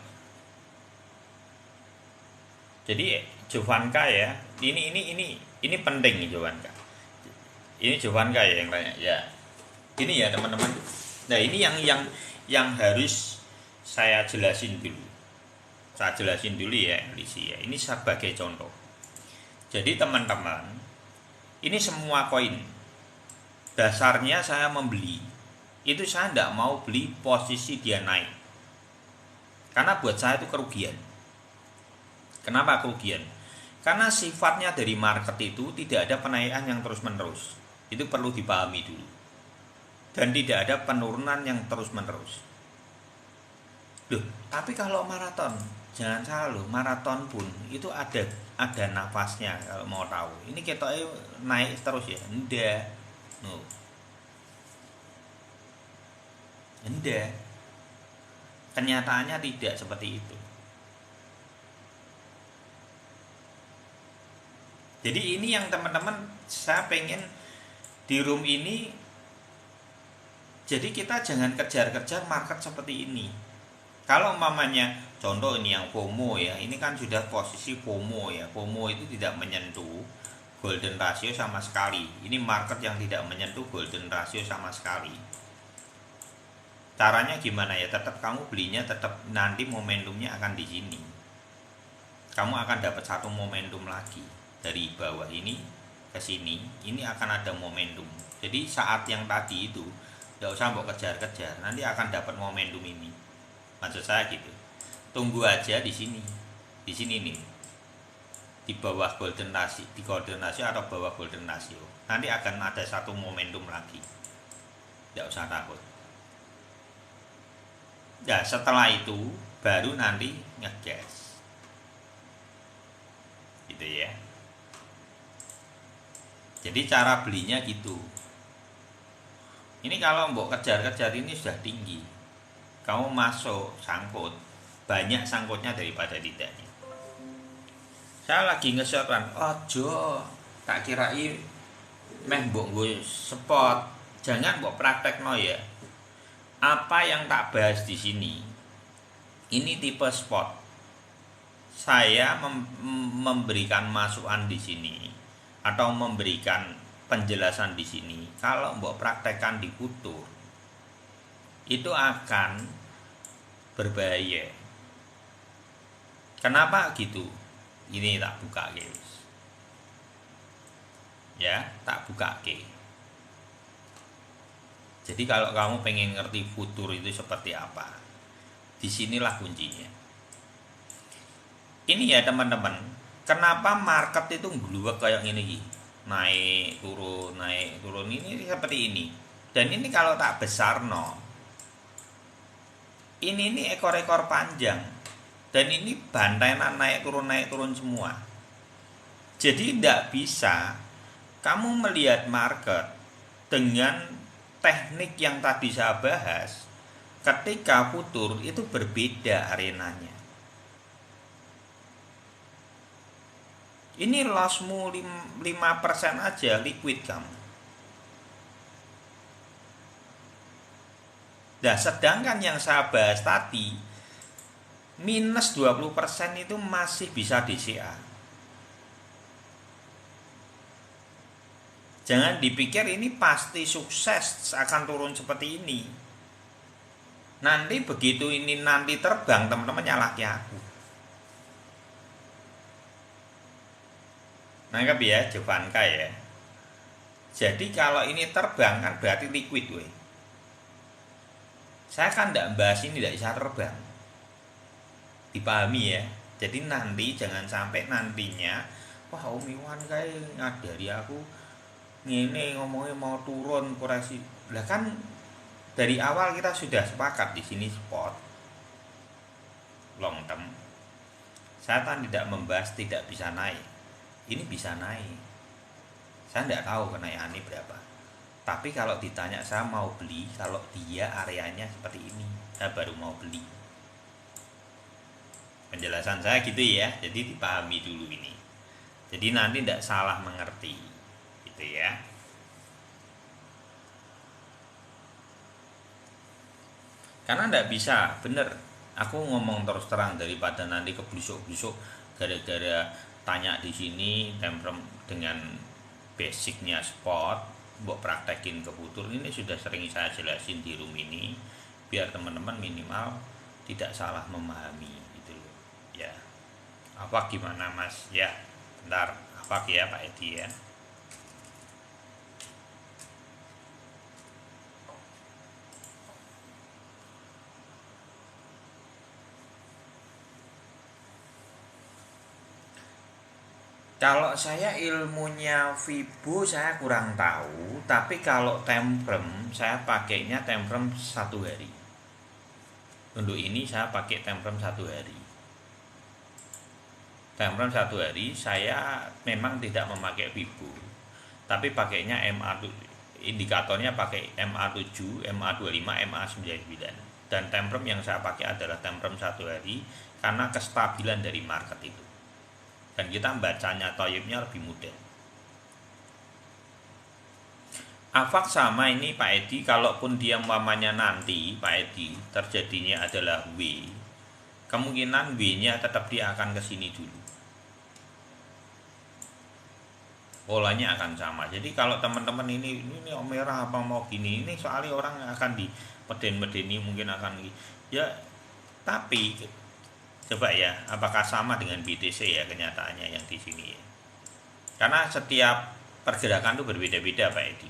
[SPEAKER 1] Jadi Jovanka ya, ini penting nih Jovanka. Ini Jovanka ya yang tanya ya. Ini ya teman-teman. Nah ini yang harus saya jelasin dulu. Saya jelasin dulu ya, Lisi ya. Ini sebagai contoh. Jadi teman-teman, ini semua koin dasarnya saya membeli. Itu saya tidak mau beli posisi dia naik. Karena buat saya itu kerugian. Kenapa kerugian? Karena sifatnya dari market itu tidak ada penaikan yang terus-menerus. Itu perlu dipahami dulu. Dan tidak ada penurunan yang terus-menerus. Loh, tapi kalau maraton, jangan salah loh, maraton pun itu ada nafasnya kalau mau tahu. Ini ketoknya naik terus ya? Enggak. No. Enggak. Kenyataannya tidak seperti itu. Jadi ini yang teman-teman saya pengen di room ini. Jadi kita jangan kejar-kejar market seperti ini. Kalau umpamanya contoh ini yang FOMO ya, ini kan sudah posisi FOMO ya. FOMO itu tidak menyentuh golden ratio sama sekali. Ini market yang tidak menyentuh golden ratio sama sekali. Caranya gimana ya? Tetap kamu belinya, tetap nanti momentumnya akan di sini. Kamu akan dapat satu momentum lagi dari bawah ini ke sini. Ini akan ada momentum. Jadi saat yang tadi itu tidak usah mau kejar-kejar, nanti akan dapat momentum ini. Maksud saya gitu. Tunggu aja di sini. Di sini nih. Di bawah golden ratio, di golden ratio atau bawah golden ratio. Nanti akan ada satu momentum lagi. Tidak usah takut. Nah, setelah itu baru nanti ngegas. Gitu ya. Jadi cara belinya gitu. Ini kalau mbok kejar-kejar ini sudah tinggi. Kamu masuk sangkut, banyak sangkutnya daripada tidaknya. Saya lagi nge-shot kan, ojo tak kirai meh mbok gue spot. Jangan mbok praktekno ya. Apa yang tak bahas di sini ini tipe spot. Saya memberikan masukan di sini atau memberikan penjelasan di sini. Kalau mbok praktekkan di futur itu akan berbahaya. Kenapa gitu? Ini tak buka guys. Ya, tak buka ke. Jadi kalau kamu pengen ngerti futur itu seperti apa, disinilah kuncinya. Ini ya teman-teman, kenapa market itu ngeluwek kayak gini, naik turun ini seperti ini. Dan ini kalau tak besar no, ini ekor-ekor panjang, dan ini bantaian naik turun semua. Jadi tidak bisa kamu melihat market dengan teknik yang tadi saya bahas. Ketika futur itu berbeda arenanya. Ini lossmu 5% aja liquid kamu. Nah, sedangkan yang saya bahas tadi minus 20% itu masih bisa DCA. Jangan dipikir ini pasti sukses akan turun seperti ini. Nanti begitu ini nanti terbang, teman-teman nyalahki aku. Nangkep ya, Jovanka ya. Jadi kalau ini terbang kan berarti liquid weh. Saya kan tidak bahas ini tidak bisa terbang. Dipahami ya. Jadi nanti jangan sampai nantinya wah Om Iwan kayak ngadari aku ini ngomongnya mau turun koreksi. Lah kan dari awal kita sudah sepakat di sini spot long term. Saya kan tidak membahas tidak bisa naik. Ini bisa naik. Saya tidak tahu kenaikannya berapa. Tapi kalau ditanya saya mau beli kalau dia areanya seperti ini, saya baru mau beli. Penjelasan saya gitu ya. Jadi dipahami dulu ini. Jadi nanti tidak salah mengerti. Gitu ya. Karena tidak bisa, bener. Aku ngomong terus terang daripada nanti keblusuk-blusuk gara-gara tanya di sini temprem dengan basicnya spot, mbok praktekin ke futur. Ini sudah sering saya jelasin di room ini biar teman-teman minimal tidak salah memahami gitu loh. Ya. Apa gimana Mas? Ya, bentar. Apa ya Pak Edi ya? Kalau saya ilmunya Fibo saya kurang tahu, tapi kalau temprem saya pakainya temprem 1 hari. Untuk ini saya pakai temprem 1 hari. Temprem 1 hari saya memang tidak memakai Fibo, tapi pakainya MA, indikatornya pakai MA7, MA25, MA99. Dan temprem yang saya pakai adalah temprem 1 hari karena kestabilan dari market itu. Dan kita bacanya toyibnya lebih mudah. Afak sama ini Pak Edi, kalaupun dia umpamanya nanti Pak Edi terjadinya adalah W, kemungkinan W-nya tetap dia akan ke sini dulu. Polanya akan sama. Jadi kalau teman-teman ini merah apa mau gini, ini soalnya orang akan di meden-medeni mungkin akan ya, tapi coba ya, apakah sama dengan BTC ya kenyataannya yang di sini ya? Karena setiap pergerakan itu berbeda-beda Pak Edi.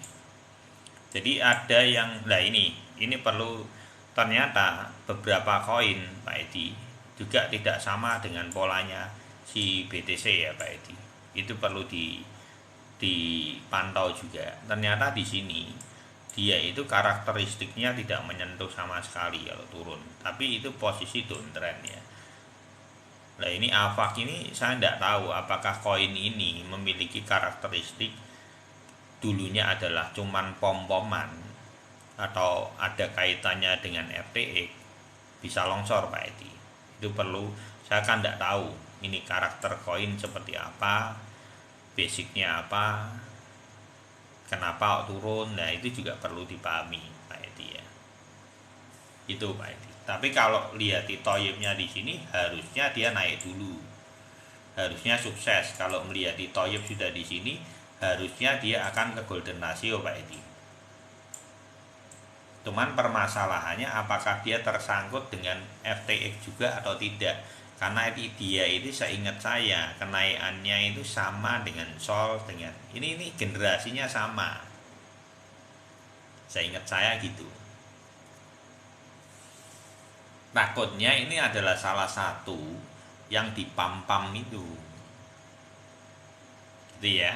[SPEAKER 1] Jadi ada yang, nah ini perlu, ternyata beberapa koin Pak Edi juga tidak sama dengan polanya si BTC ya Pak Edi. Itu perlu dipantau juga. Ternyata di sini dia itu karakteristiknya tidak menyentuh sama sekali kalau turun, tapi itu posisi downtrend ya. Nah ini AVAX ini saya tidak tahu apakah koin ini memiliki karakteristik dulunya adalah cuman pom-poman atau ada kaitannya dengan FTX bisa longsor Pak Edi. Itu perlu, saya kan tidak tahu ini karakter koin seperti apa, basicnya apa, kenapa turun. Nah itu juga perlu dipahami Pak Edi ya. Itu Pak Edi. Tapi kalau lihat di toyibnya di sini harusnya dia naik dulu, harusnya sukses. Kalau melihat di toyib sudah di sini harusnya dia akan ke golden ratio Pak Edi. Cuman permasalahannya apakah dia tersangkut dengan FTX juga atau tidak. Karena dia itu seingat saya kenaikannya itu sama dengan Sol, dengan ini generasinya sama. Seingat saya gitu. Takutnya ini adalah salah satu yang dipampam itu. Gitu ya.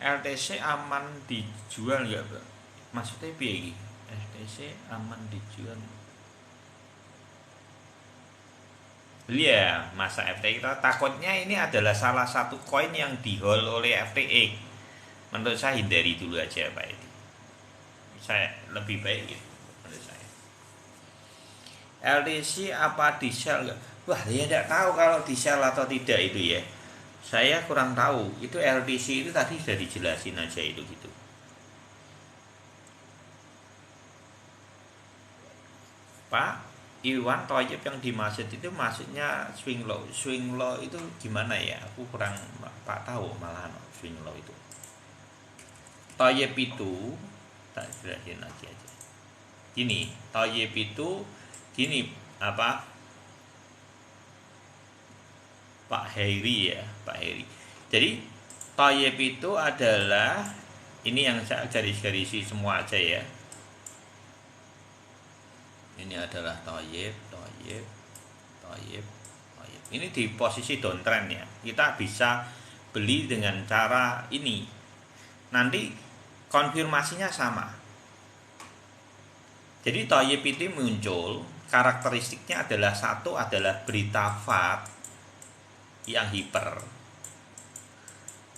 [SPEAKER 1] LTC aman dijual nggak Bro? Maksudnya piye iki? LTC aman dijual. Iya, masa FTX takutnya ini adalah salah satu koin yang di-hold oleh FTX. Menurut saya hindari dulu aja Pak Edi. Saya lebih baik gitu menurut saya. LTC apa di sell nggak? Wah, dia tidak tahu kalau di sell atau tidak itu ya. Saya kurang tahu. Itu LTC itu tadi sudah dijelasin aja itu gitu. Pak Iwan, toyib yang dimaksud itu maksudnya swing low. Swing low itu gimana ya? Aku kurang Pak tahu malah swing low itu. Toyib itu tak jelasin aja. Gini, toyib itu gini apa? Pak Heri ya, Pak Heri. Jadi toyib itu adalah ini yang saya garis-garisi semua aja ya. Ini adalah toyib. Ini di posisi downtrend ya. Kita bisa beli dengan cara ini. Nanti konfirmasinya sama. Jadi toyib itu muncul, karakteristiknya adalah satu adalah berita FAT yang hiper,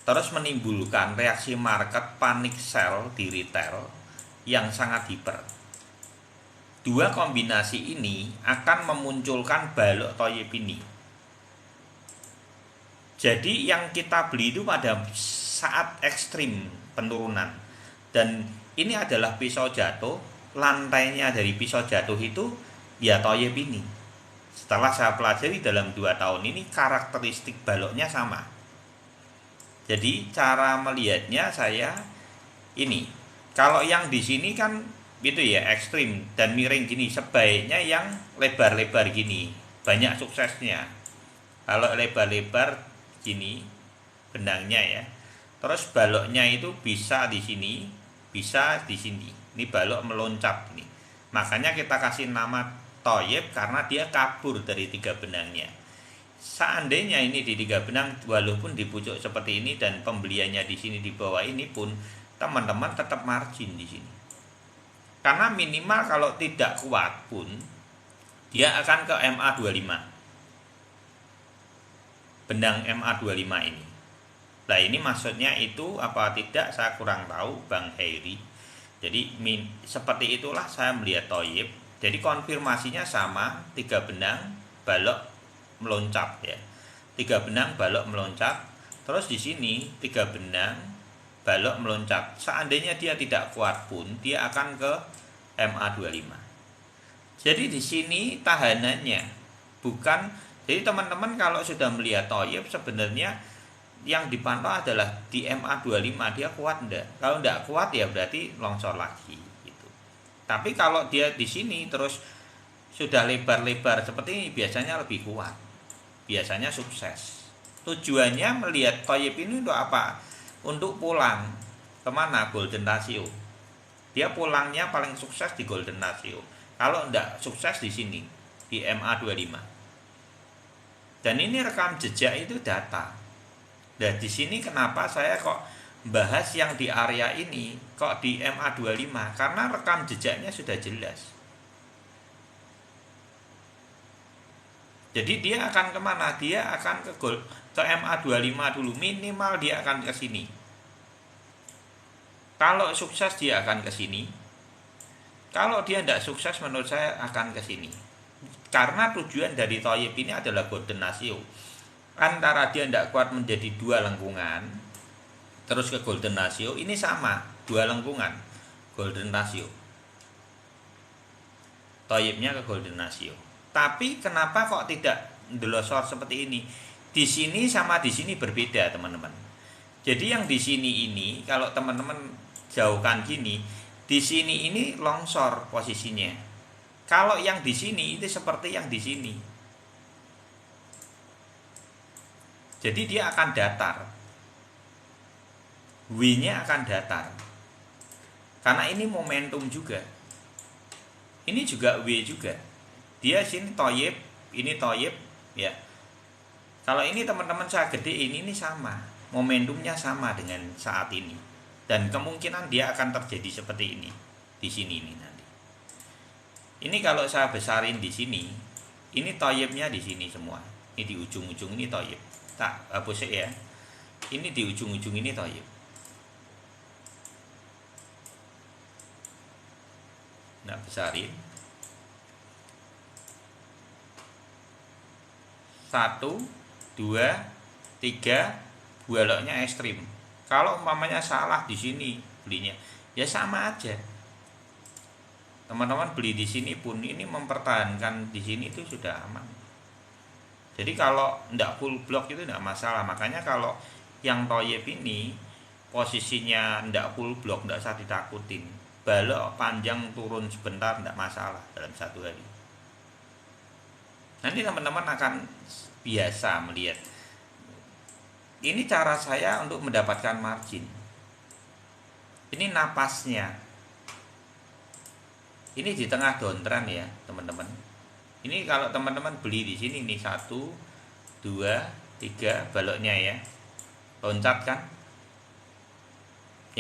[SPEAKER 1] terus menimbulkan reaksi market panic sell di retail yang sangat hiper. Dua kombinasi ini akan memunculkan balok toyib ini. Jadi yang kita beli itu pada saat ekstrim penurunan, dan ini adalah pisau jatuh. Lantainya dari pisau jatuh itu ya toyib ini. Setelah saya pelajari dalam 2 tahun ini karakteristik baloknya sama. Jadi cara melihatnya saya ini. Kalau yang di sini kan gitu ya ekstrim dan miring gini, sebaiknya yang lebar-lebar gini, banyak suksesnya. Kalau lebar-lebar gini benangnya ya. Terus baloknya itu bisa di sini, bisa di sini. Ini balok meloncat ini. Makanya kita kasih nama toyib karena dia kabur dari 3 benangnya. Seandainya ini di 3 benang, walaupun di pucuk seperti ini dan pembeliannya di sini di bawah ini pun, teman-teman tetap margin di sini. Karena minimal kalau tidak kuat pun dia akan ke MA25. Benang MA25 ini. Nah, ini maksudnya itu apa tidak saya kurang tahu Bang Heri. Jadi seperti itulah saya melihat toyib. Jadi konfirmasinya sama, 3 benang balok meloncat ya. 3 benang balok meloncat. Terus di sini 3 benang balok meloncat. Seandainya dia tidak kuat pun dia akan ke MA25. Jadi di sini tahanannya bukan. Jadi teman-teman kalau sudah melihat toyib sebenarnya yang dipantau adalah di MA25 dia kuat enggak. Kalau enggak kuat ya berarti longsor lagi gitu. Tapi kalau dia di sini terus sudah lebar-lebar seperti ini biasanya lebih kuat. Biasanya sukses. Tujuannya melihat toyib ini untuk apa? Untuk pulang kemana? Golden ratio. Dia pulangnya paling sukses di golden ratio. Kalau enggak sukses di sini di MA25. Dan ini rekam jejak itu data. Nah, di sini kenapa saya kok bahas yang di area ini, kok di MA25? Karena rekam jejaknya sudah jelas. Jadi dia akan kemana? Dia akan ke MA25 dulu, minimal dia akan ke sini. Kalau sukses dia akan ke sini. Kalau dia tidak sukses menurut saya akan ke sini. Karena tujuan dari Thoyib ini adalah golden ratio. Antara dia tidak kuat menjadi dua lengkungan, terus ke golden ratio, ini sama, dua lengkungan, golden ratio. Thoyibnya ke golden ratio. Tapi kenapa kok tidak delosor seperti ini? Di sini sama di sini berbeda, teman-teman. Jadi yang di sini ini, kalau teman-teman jauhkan gini, di sini ini longsor posisinya. Kalau yang di sini itu seperti yang di sini. Jadi dia akan datar. W-nya akan datar. Karena ini momentum juga. Ini juga W juga. Dia sini Thoyib, ini Thoyib, ya. Kalau ini teman-teman saya gede ini sama. Momentumnya sama dengan saat ini. Dan kemungkinan dia akan terjadi seperti ini di sini ini nanti. Ini kalau saya besarin di sini, ini Thoyibnya di sini semua. Ini di ujung-ujung ini Thoyib. Tak hapus ya. Ini di ujung-ujung ini Thoyib. Nah, besarin. 1, 2, 3, baloknya ekstrim. Kalau umpamanya salah di sini belinya, ya sama aja. Teman-teman beli di sini pun ini mempertahankan di sini itu sudah aman. Jadi kalau tidak full block itu tidak masalah. Makanya kalau yang Thoyib ini posisinya tidak full block tidak usah ditakutin. Balok panjang turun sebentar tidak masalah dalam satu hari. Nanti teman-teman akan biasa melihat. Ini cara saya untuk mendapatkan margin. Ini napasnya. Ini di tengah downtrend ya, teman-teman. Ini kalau teman-teman beli di sini nih 1, 2, 3 baloknya ya. Loncat kan?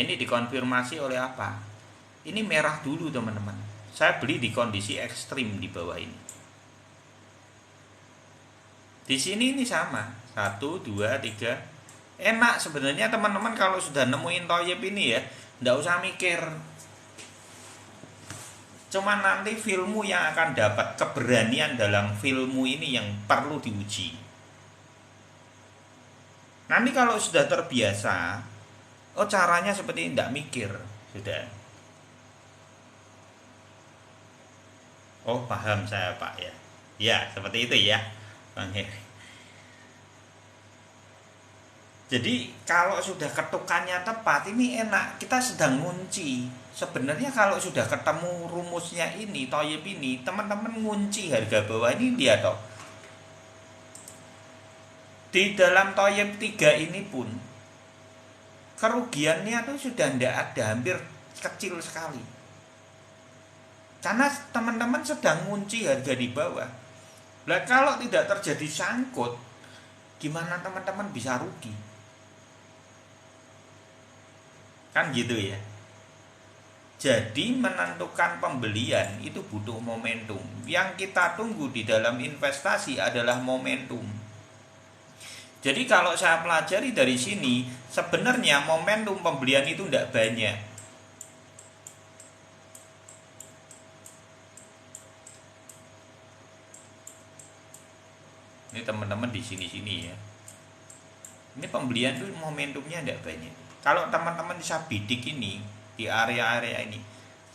[SPEAKER 1] Ini dikonfirmasi oleh apa? Ini merah dulu, teman-teman. Saya beli di kondisi ekstrim di bawah ini. Di sini ini sama, 1, 2, 3. Enak sebenarnya teman-teman kalau sudah nemuin Thoyib ini ya, nggak usah mikir. Cuma nanti filmmu yang akan dapat, keberanian dalam filmmu ini yang perlu diuji. Nanti kalau sudah terbiasa, oh caranya seperti ini, nggak mikir, sudah. Oh paham saya Pak ya. Ya seperti itu ya. Bang Heri. Jadi kalau sudah ketukannya tepat ini enak, kita sedang ngunci. Sebenarnya kalau sudah ketemu rumusnya ini, Thoyib ini, teman-teman ngunci harga bawah ini dia toh. Di dalam Thoyib 3 ini pun kerugiannya tuh sudah tidak ada, hampir kecil sekali. Karena teman-teman sedang ngunci harga di bawah. Nah kalau tidak terjadi sangkut, gimana teman-teman bisa rugi? Kan gitu ya. Jadi menentukan pembelian itu butuh momentum. Yang kita tunggu di dalam investasi adalah momentum. Jadi kalau saya pelajari dari sini, sebenarnya momentum pembelian itu tidak banyak. Ini teman-teman di sini-sini ya. Ini pembelian tuh momentumnya tidak banyak. Kalau teman-teman bisa bidik ini di area-area ini,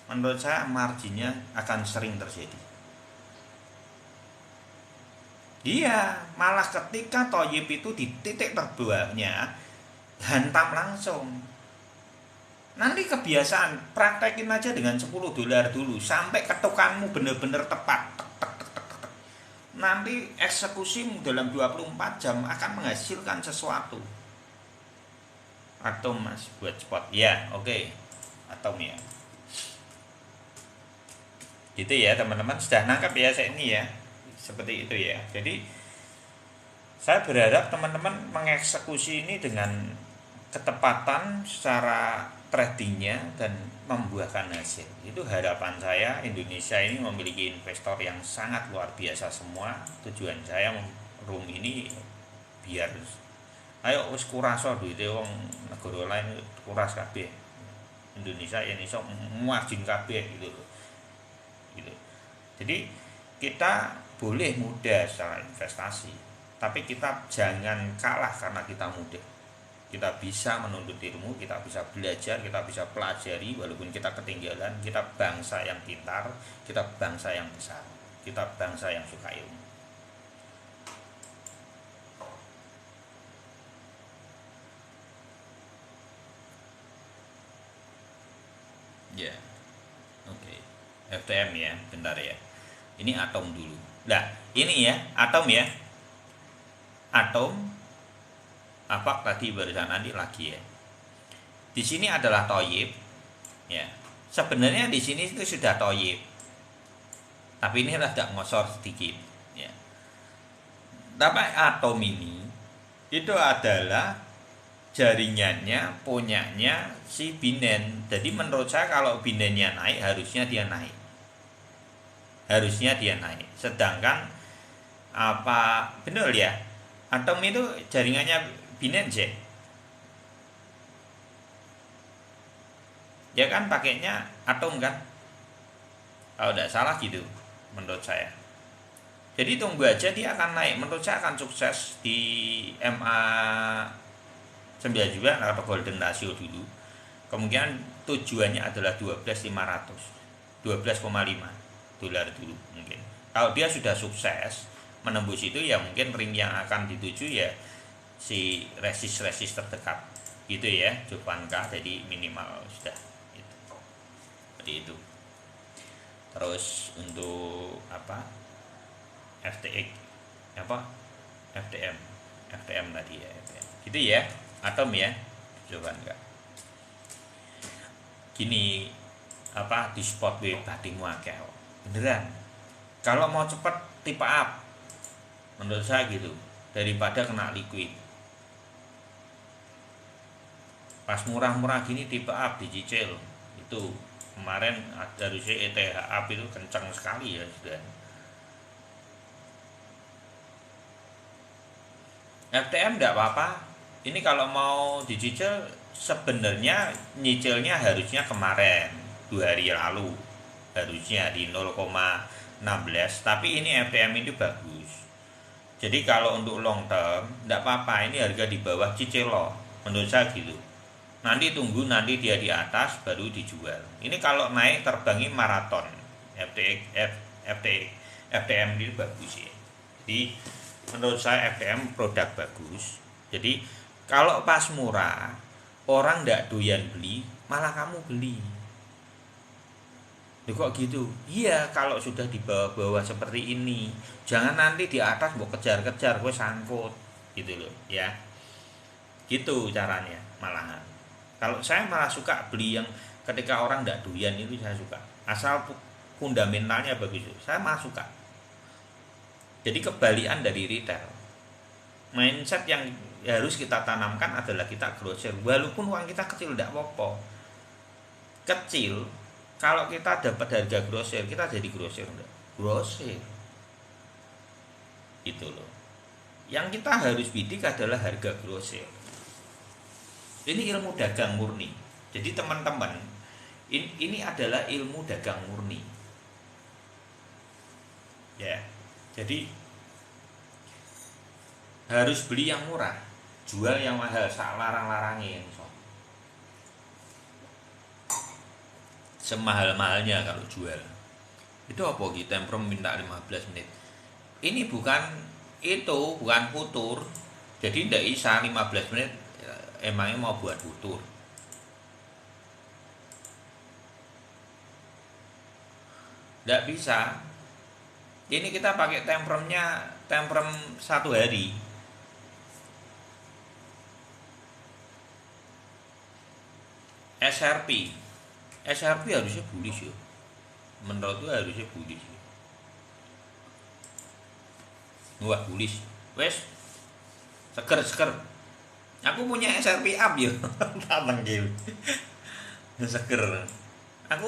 [SPEAKER 1] menurut saya marginnya akan sering terjadi. Iya, malah ketika Thoyib itu di titik terbawahnya hantam langsung. Nanti kebiasaan praktekin aja dengan $10 dulu sampai ketukanmu benar-benar tepat. Nanti eksekusimu dalam 24 jam akan menghasilkan sesuatu. Atom mas buat spot ya, oke. Atom ya. Gitu ya teman-teman, sudah nangkap ya saya ini ya. Seperti itu ya. Jadi Saya berharap teman-teman mengeksekusi ini dengan ketepatan secara tradingnya dan membuahkan hasil. Itu harapan saya. Indonesia ini memiliki investor yang sangat luar biasa semua. Tujuan saya room ini biar ayo wis kuras duite wong negara lain kuras kabeh. Indonesia ini iso margin kabeh gitu loh. Gitu. Jadi kita boleh mudah secara investasi, tapi kita jangan kalah karena kita mudah. Kita bisa menuntut ilmu, kita bisa belajar, kita bisa pelajari walaupun kita ketinggalan. Kita bangsa yang pintar, kita bangsa yang besar, kita bangsa yang suka ilmu. Ya, oke. FTM ya, bentar ya. Ini atom dulu. Nah, ini ya, atom ya. Atom apa tadi barusan nanti lagi ya. Di sini adalah toyib ya. Sebenarnya di sini itu sudah toyib. Tapi ini rada ngosor sedikit ya. Tapi atom ini itu adalah jaringannya punyanya si binen. Jadi menurut saya kalau binennya naik harusnya dia naik. Harusnya dia naik. Sedangkan apa benar ya? Atom itu jaringannya binen sih. Ya kan pakainya atom kan? Kalau tidak salah gitu menurut saya. Jadi tunggu aja dia akan naik. Menurut saya akan sukses di MA 9 juga atau golden ratio dulu. Kemungkinan tujuannya adalah 12.500 12,5 dolar dulu mungkin. Kalau dia sudah sukses menembus itu ya mungkin ring yang akan dituju ya si resist terdekat gitu ya, Jovanka, jadi minimal sudah itu. Seperti itu. Terus untuk apa? FTX apa? FTM tadi ya, FTM. Gitu ya, atom ya. Jovanka. Gini apa di spot web batingmu akeh beneran. Kalau mau cepat tipe up menurut saya gitu daripada kena liquid. Pas murah-murah gini tipe up dicicil itu kemarin harusnya ETH up itu kencang sekali ya sudah. FTM enggak apa-apa. Ini kalau mau dicicil sebenarnya nyicilnya harusnya kemarin 2 hari lalu harusnya di 0,16, tapi ini FTM ini bagus. Jadi kalau untuk long term tidak apa-apa, ini harga di bawah cicil loh menurut saya gitu. Nanti tunggu nanti dia di atas baru dijual. Ini kalau naik terbangi maraton. FTM ini bagus ya. Jadi menurut saya FTM produk bagus. Jadi kalau pas murah orang tidak doyan beli, malah kamu beli. Kok gitu? Iya, kalau sudah di bawah-bawah seperti ini, jangan nanti di atas mau kejar-kejar, gue sangkut, gitu loh, ya. Gitu caranya, malahan. Kalau saya malah suka beli yang ketika orang tidak doyan itu saya suka. Asal fundamentalnya bagus, saya malah suka. Jadi kebalikan dari retail. Mindset yang harus kita tanamkan adalah kita grosir. Walaupun uang kita kecil tidak apa-apa. Kecil. Kalau kita dapat harga grosir, kita jadi grosir enggak? Grosir. Itu loh. Yang kita harus bidik adalah harga grosir. Ini ilmu dagang murni. Jadi teman-teman, ini adalah ilmu dagang murni. Ya. Jadi harus beli yang murah, jual yang mahal, sak larang-larangin. Semahal-mahalnya kalau jual. Itu apa kita yang minta 15 menit. Ini bukan futur. Jadi tidak bisa 15 menit emangnya mau buat futur. Tidak bisa. Ini kita pakai time frame 1 hari. SRP harusnya bullish ya. Menurut gue harusnya bullish ya. Wah bullish. Wes Seger-seger. Aku punya SRP up yo. Tak tenggel. Seger. Aku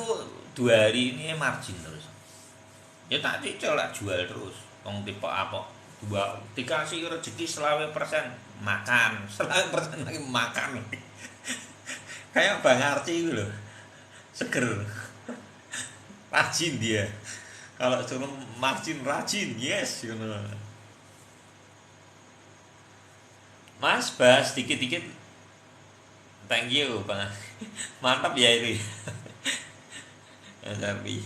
[SPEAKER 1] 2 hari ini margin terus. Ya tak cicil lah jual terus. Wong tipe apa? Dua dikasih rezeki 20% makan, 20% lagi makan. Kayak Bang Arci gitu loh. Seger. Rajin dia. Kalau suruh margin rajin, yes, you know. Mas, bahas dikit-dikit. Thank you, Bang. Mantap ya itu. Tapi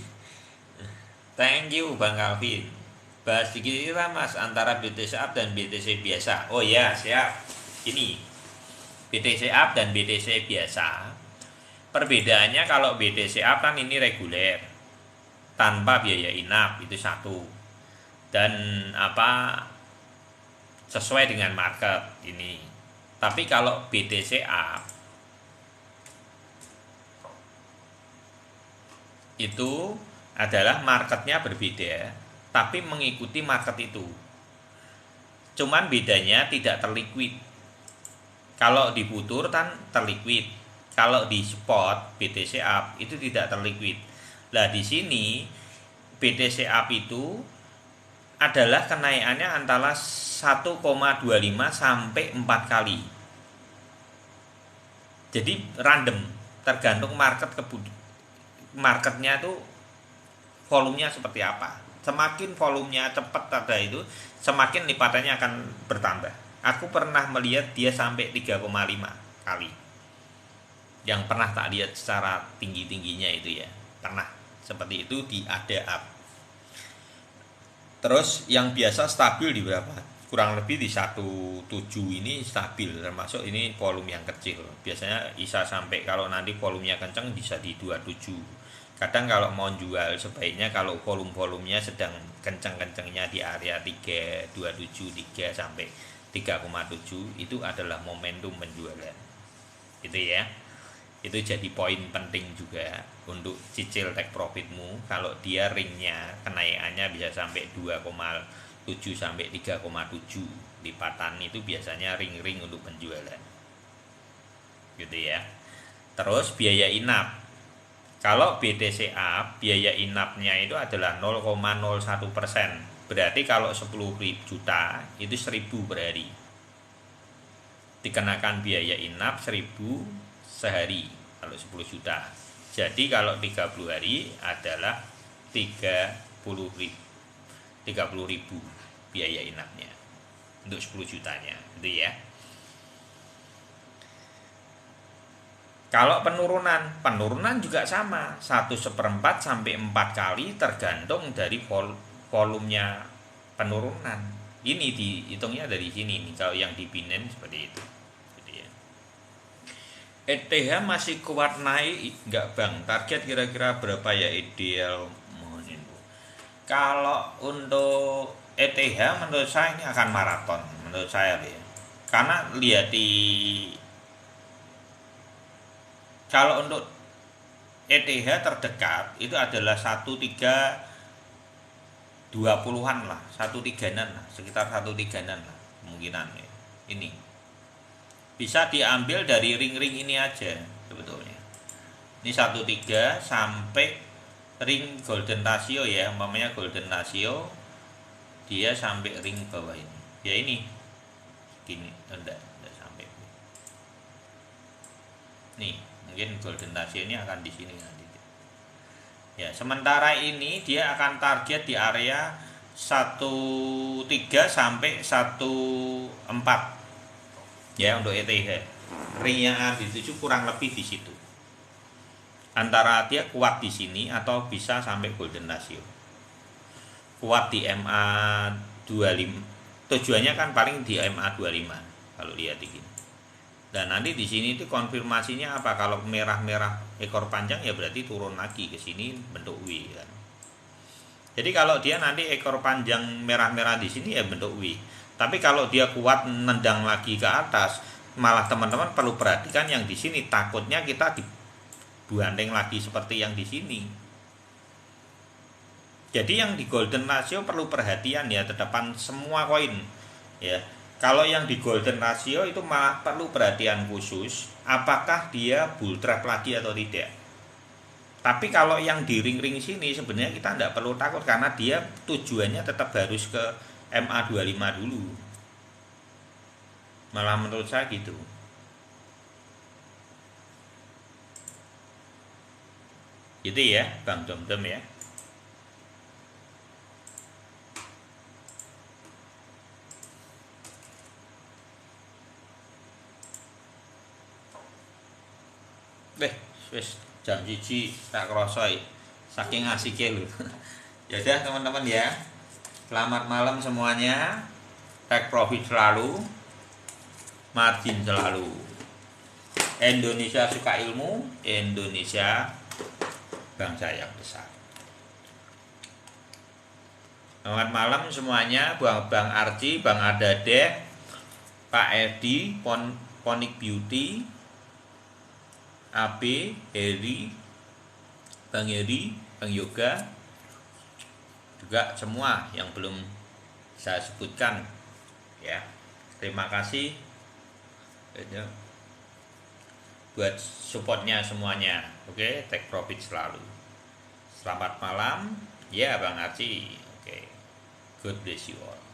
[SPEAKER 1] thank you, Bang Calvin. Bahas dikit lah Mas antara BTC Up dan BTC biasa. Oh ya, siap. Ini BTC Up dan BTC biasa. Perbedaannya kalau BTC Up kan ini reguler tanpa biaya inap, itu satu. Dan sesuai dengan market ini. Tapi kalau BTC Up itu adalah marketnya berbeda, tapi mengikuti market itu. Cuman bedanya tidak terliquid. Kalau di futur kan terliquid. Kalau di spot BTC Up itu tidak terliquid. Nah, di sini BTC Up itu adalah kenaikannya antara 1,25 sampai 4 kali. Jadi random, tergantung marketnya itu volumenya seperti apa. Semakin volumenya cepat ada itu, semakin lipatannya akan bertambah. Aku pernah melihat dia sampai 3,5 kali. Yang pernah tak lihat secara tinggi-tingginya itu ya. Pernah seperti itu di ADA Up. Terus yang biasa stabil di berapa? Kurang lebih di 17 ini stabil, termasuk ini volume yang kecil. Biasanya bisa sampai kalau nanti volumenya kencang bisa di 27. Kadang kalau mau jual sebaiknya kalau volumenya sedang kencang-kencangnya di area 3, 27, 3 sampai 3,7 itu adalah momentum penjualan. Itu ya. Itu jadi poin penting juga untuk cicil take profitmu. Kalau dia ringnya kenaikannya bisa sampai 2,7 sampai 3,7 lipatan, itu biasanya ring-ring untuk penjualan. Gitu ya. Terus biaya inap. Kalau BTC Up, biaya inapnya itu adalah 0,01%. Berarti kalau 10 juta itu 1.000 per hari. Dikenakan biaya inap 1.000 sehari kalau 10 juta. Jadi kalau 30 hari adalah 30.000 biaya inapnya untuk 10 jutanya, gitu ya. Kalau penurunan juga sama, 1/4 sampai 4 kali tergantung dari volumenya penurunan. Ini dihitungnya dari sini nih, kalau yang di Binance seperti itu. ETH masih kuat naik enggak Bang? Target kira-kira berapa ya ideal? Kalau untuk ETH menurut saya ini akan maraton menurut saya ya. Karena lihat kalau untuk ETH terdekat itu adalah 1320-an lah, 13-an lah, sekitar 13-an lah kemungkinan ya. Ini bisa diambil dari ring-ring ini aja sebetulnya. Ini 13 sampai ring golden ratio ya, umpamanya golden ratio dia sampai ring bawah ini. Ya ini. Gini, enggak sampai. Nih, mungkin golden ratio ini akan di sini nanti. Ya, sementara ini dia akan target di area 13 sampai 14. Ya, untuk ETH ring yang akan dituju kurang lebih di situ, antara dia kuat di sini atau bisa sampai golden ratio, kuat di MA 25, tujuannya kan paling di MA 25 kalau lihat ini. Dan nanti di sini itu konfirmasinya apa? Kalau merah-merah ekor panjang ya berarti turun lagi ke sini bentuk W kan. Jadi kalau dia nanti ekor panjang merah-merah di sini ya bentuk W. Tapi kalau dia kuat nendang lagi ke atas, malah teman-teman perlu perhatikan yang di sini, takutnya kita dibanding lagi seperti yang di sini. Jadi yang di golden ratio perlu perhatian ya, terdepan semua koin ya. Kalau yang di golden ratio itu malah perlu perhatian khusus, apakah dia bull trap lagi atau tidak. Tapi kalau yang di ring-ring sini sebenarnya kita tidak perlu takut karena dia tujuannya tetap harus ke MA25 dulu. Malah menurut saya gitu. Gitu ya, Bang Domdom ya. Wis jam 1 tak krosoi. Saking asiknya lho. Ya udah teman-teman ya. Selamat malam semuanya. Take profit selalu. Margin selalu. Indonesia suka ilmu, Indonesia bangsa yang besar. Selamat malam semuanya, Bang Arci, Bang Adadek, Pak Edi, Ponik Beauty, AB, Heri, Bang Heri, Bang Yoga, juga semua yang belum saya sebutkan ya. Terima kasih buat supportnya semuanya. Oke, take profit selalu. Selamat malam ya Bang Arci. Oke, God bless you all.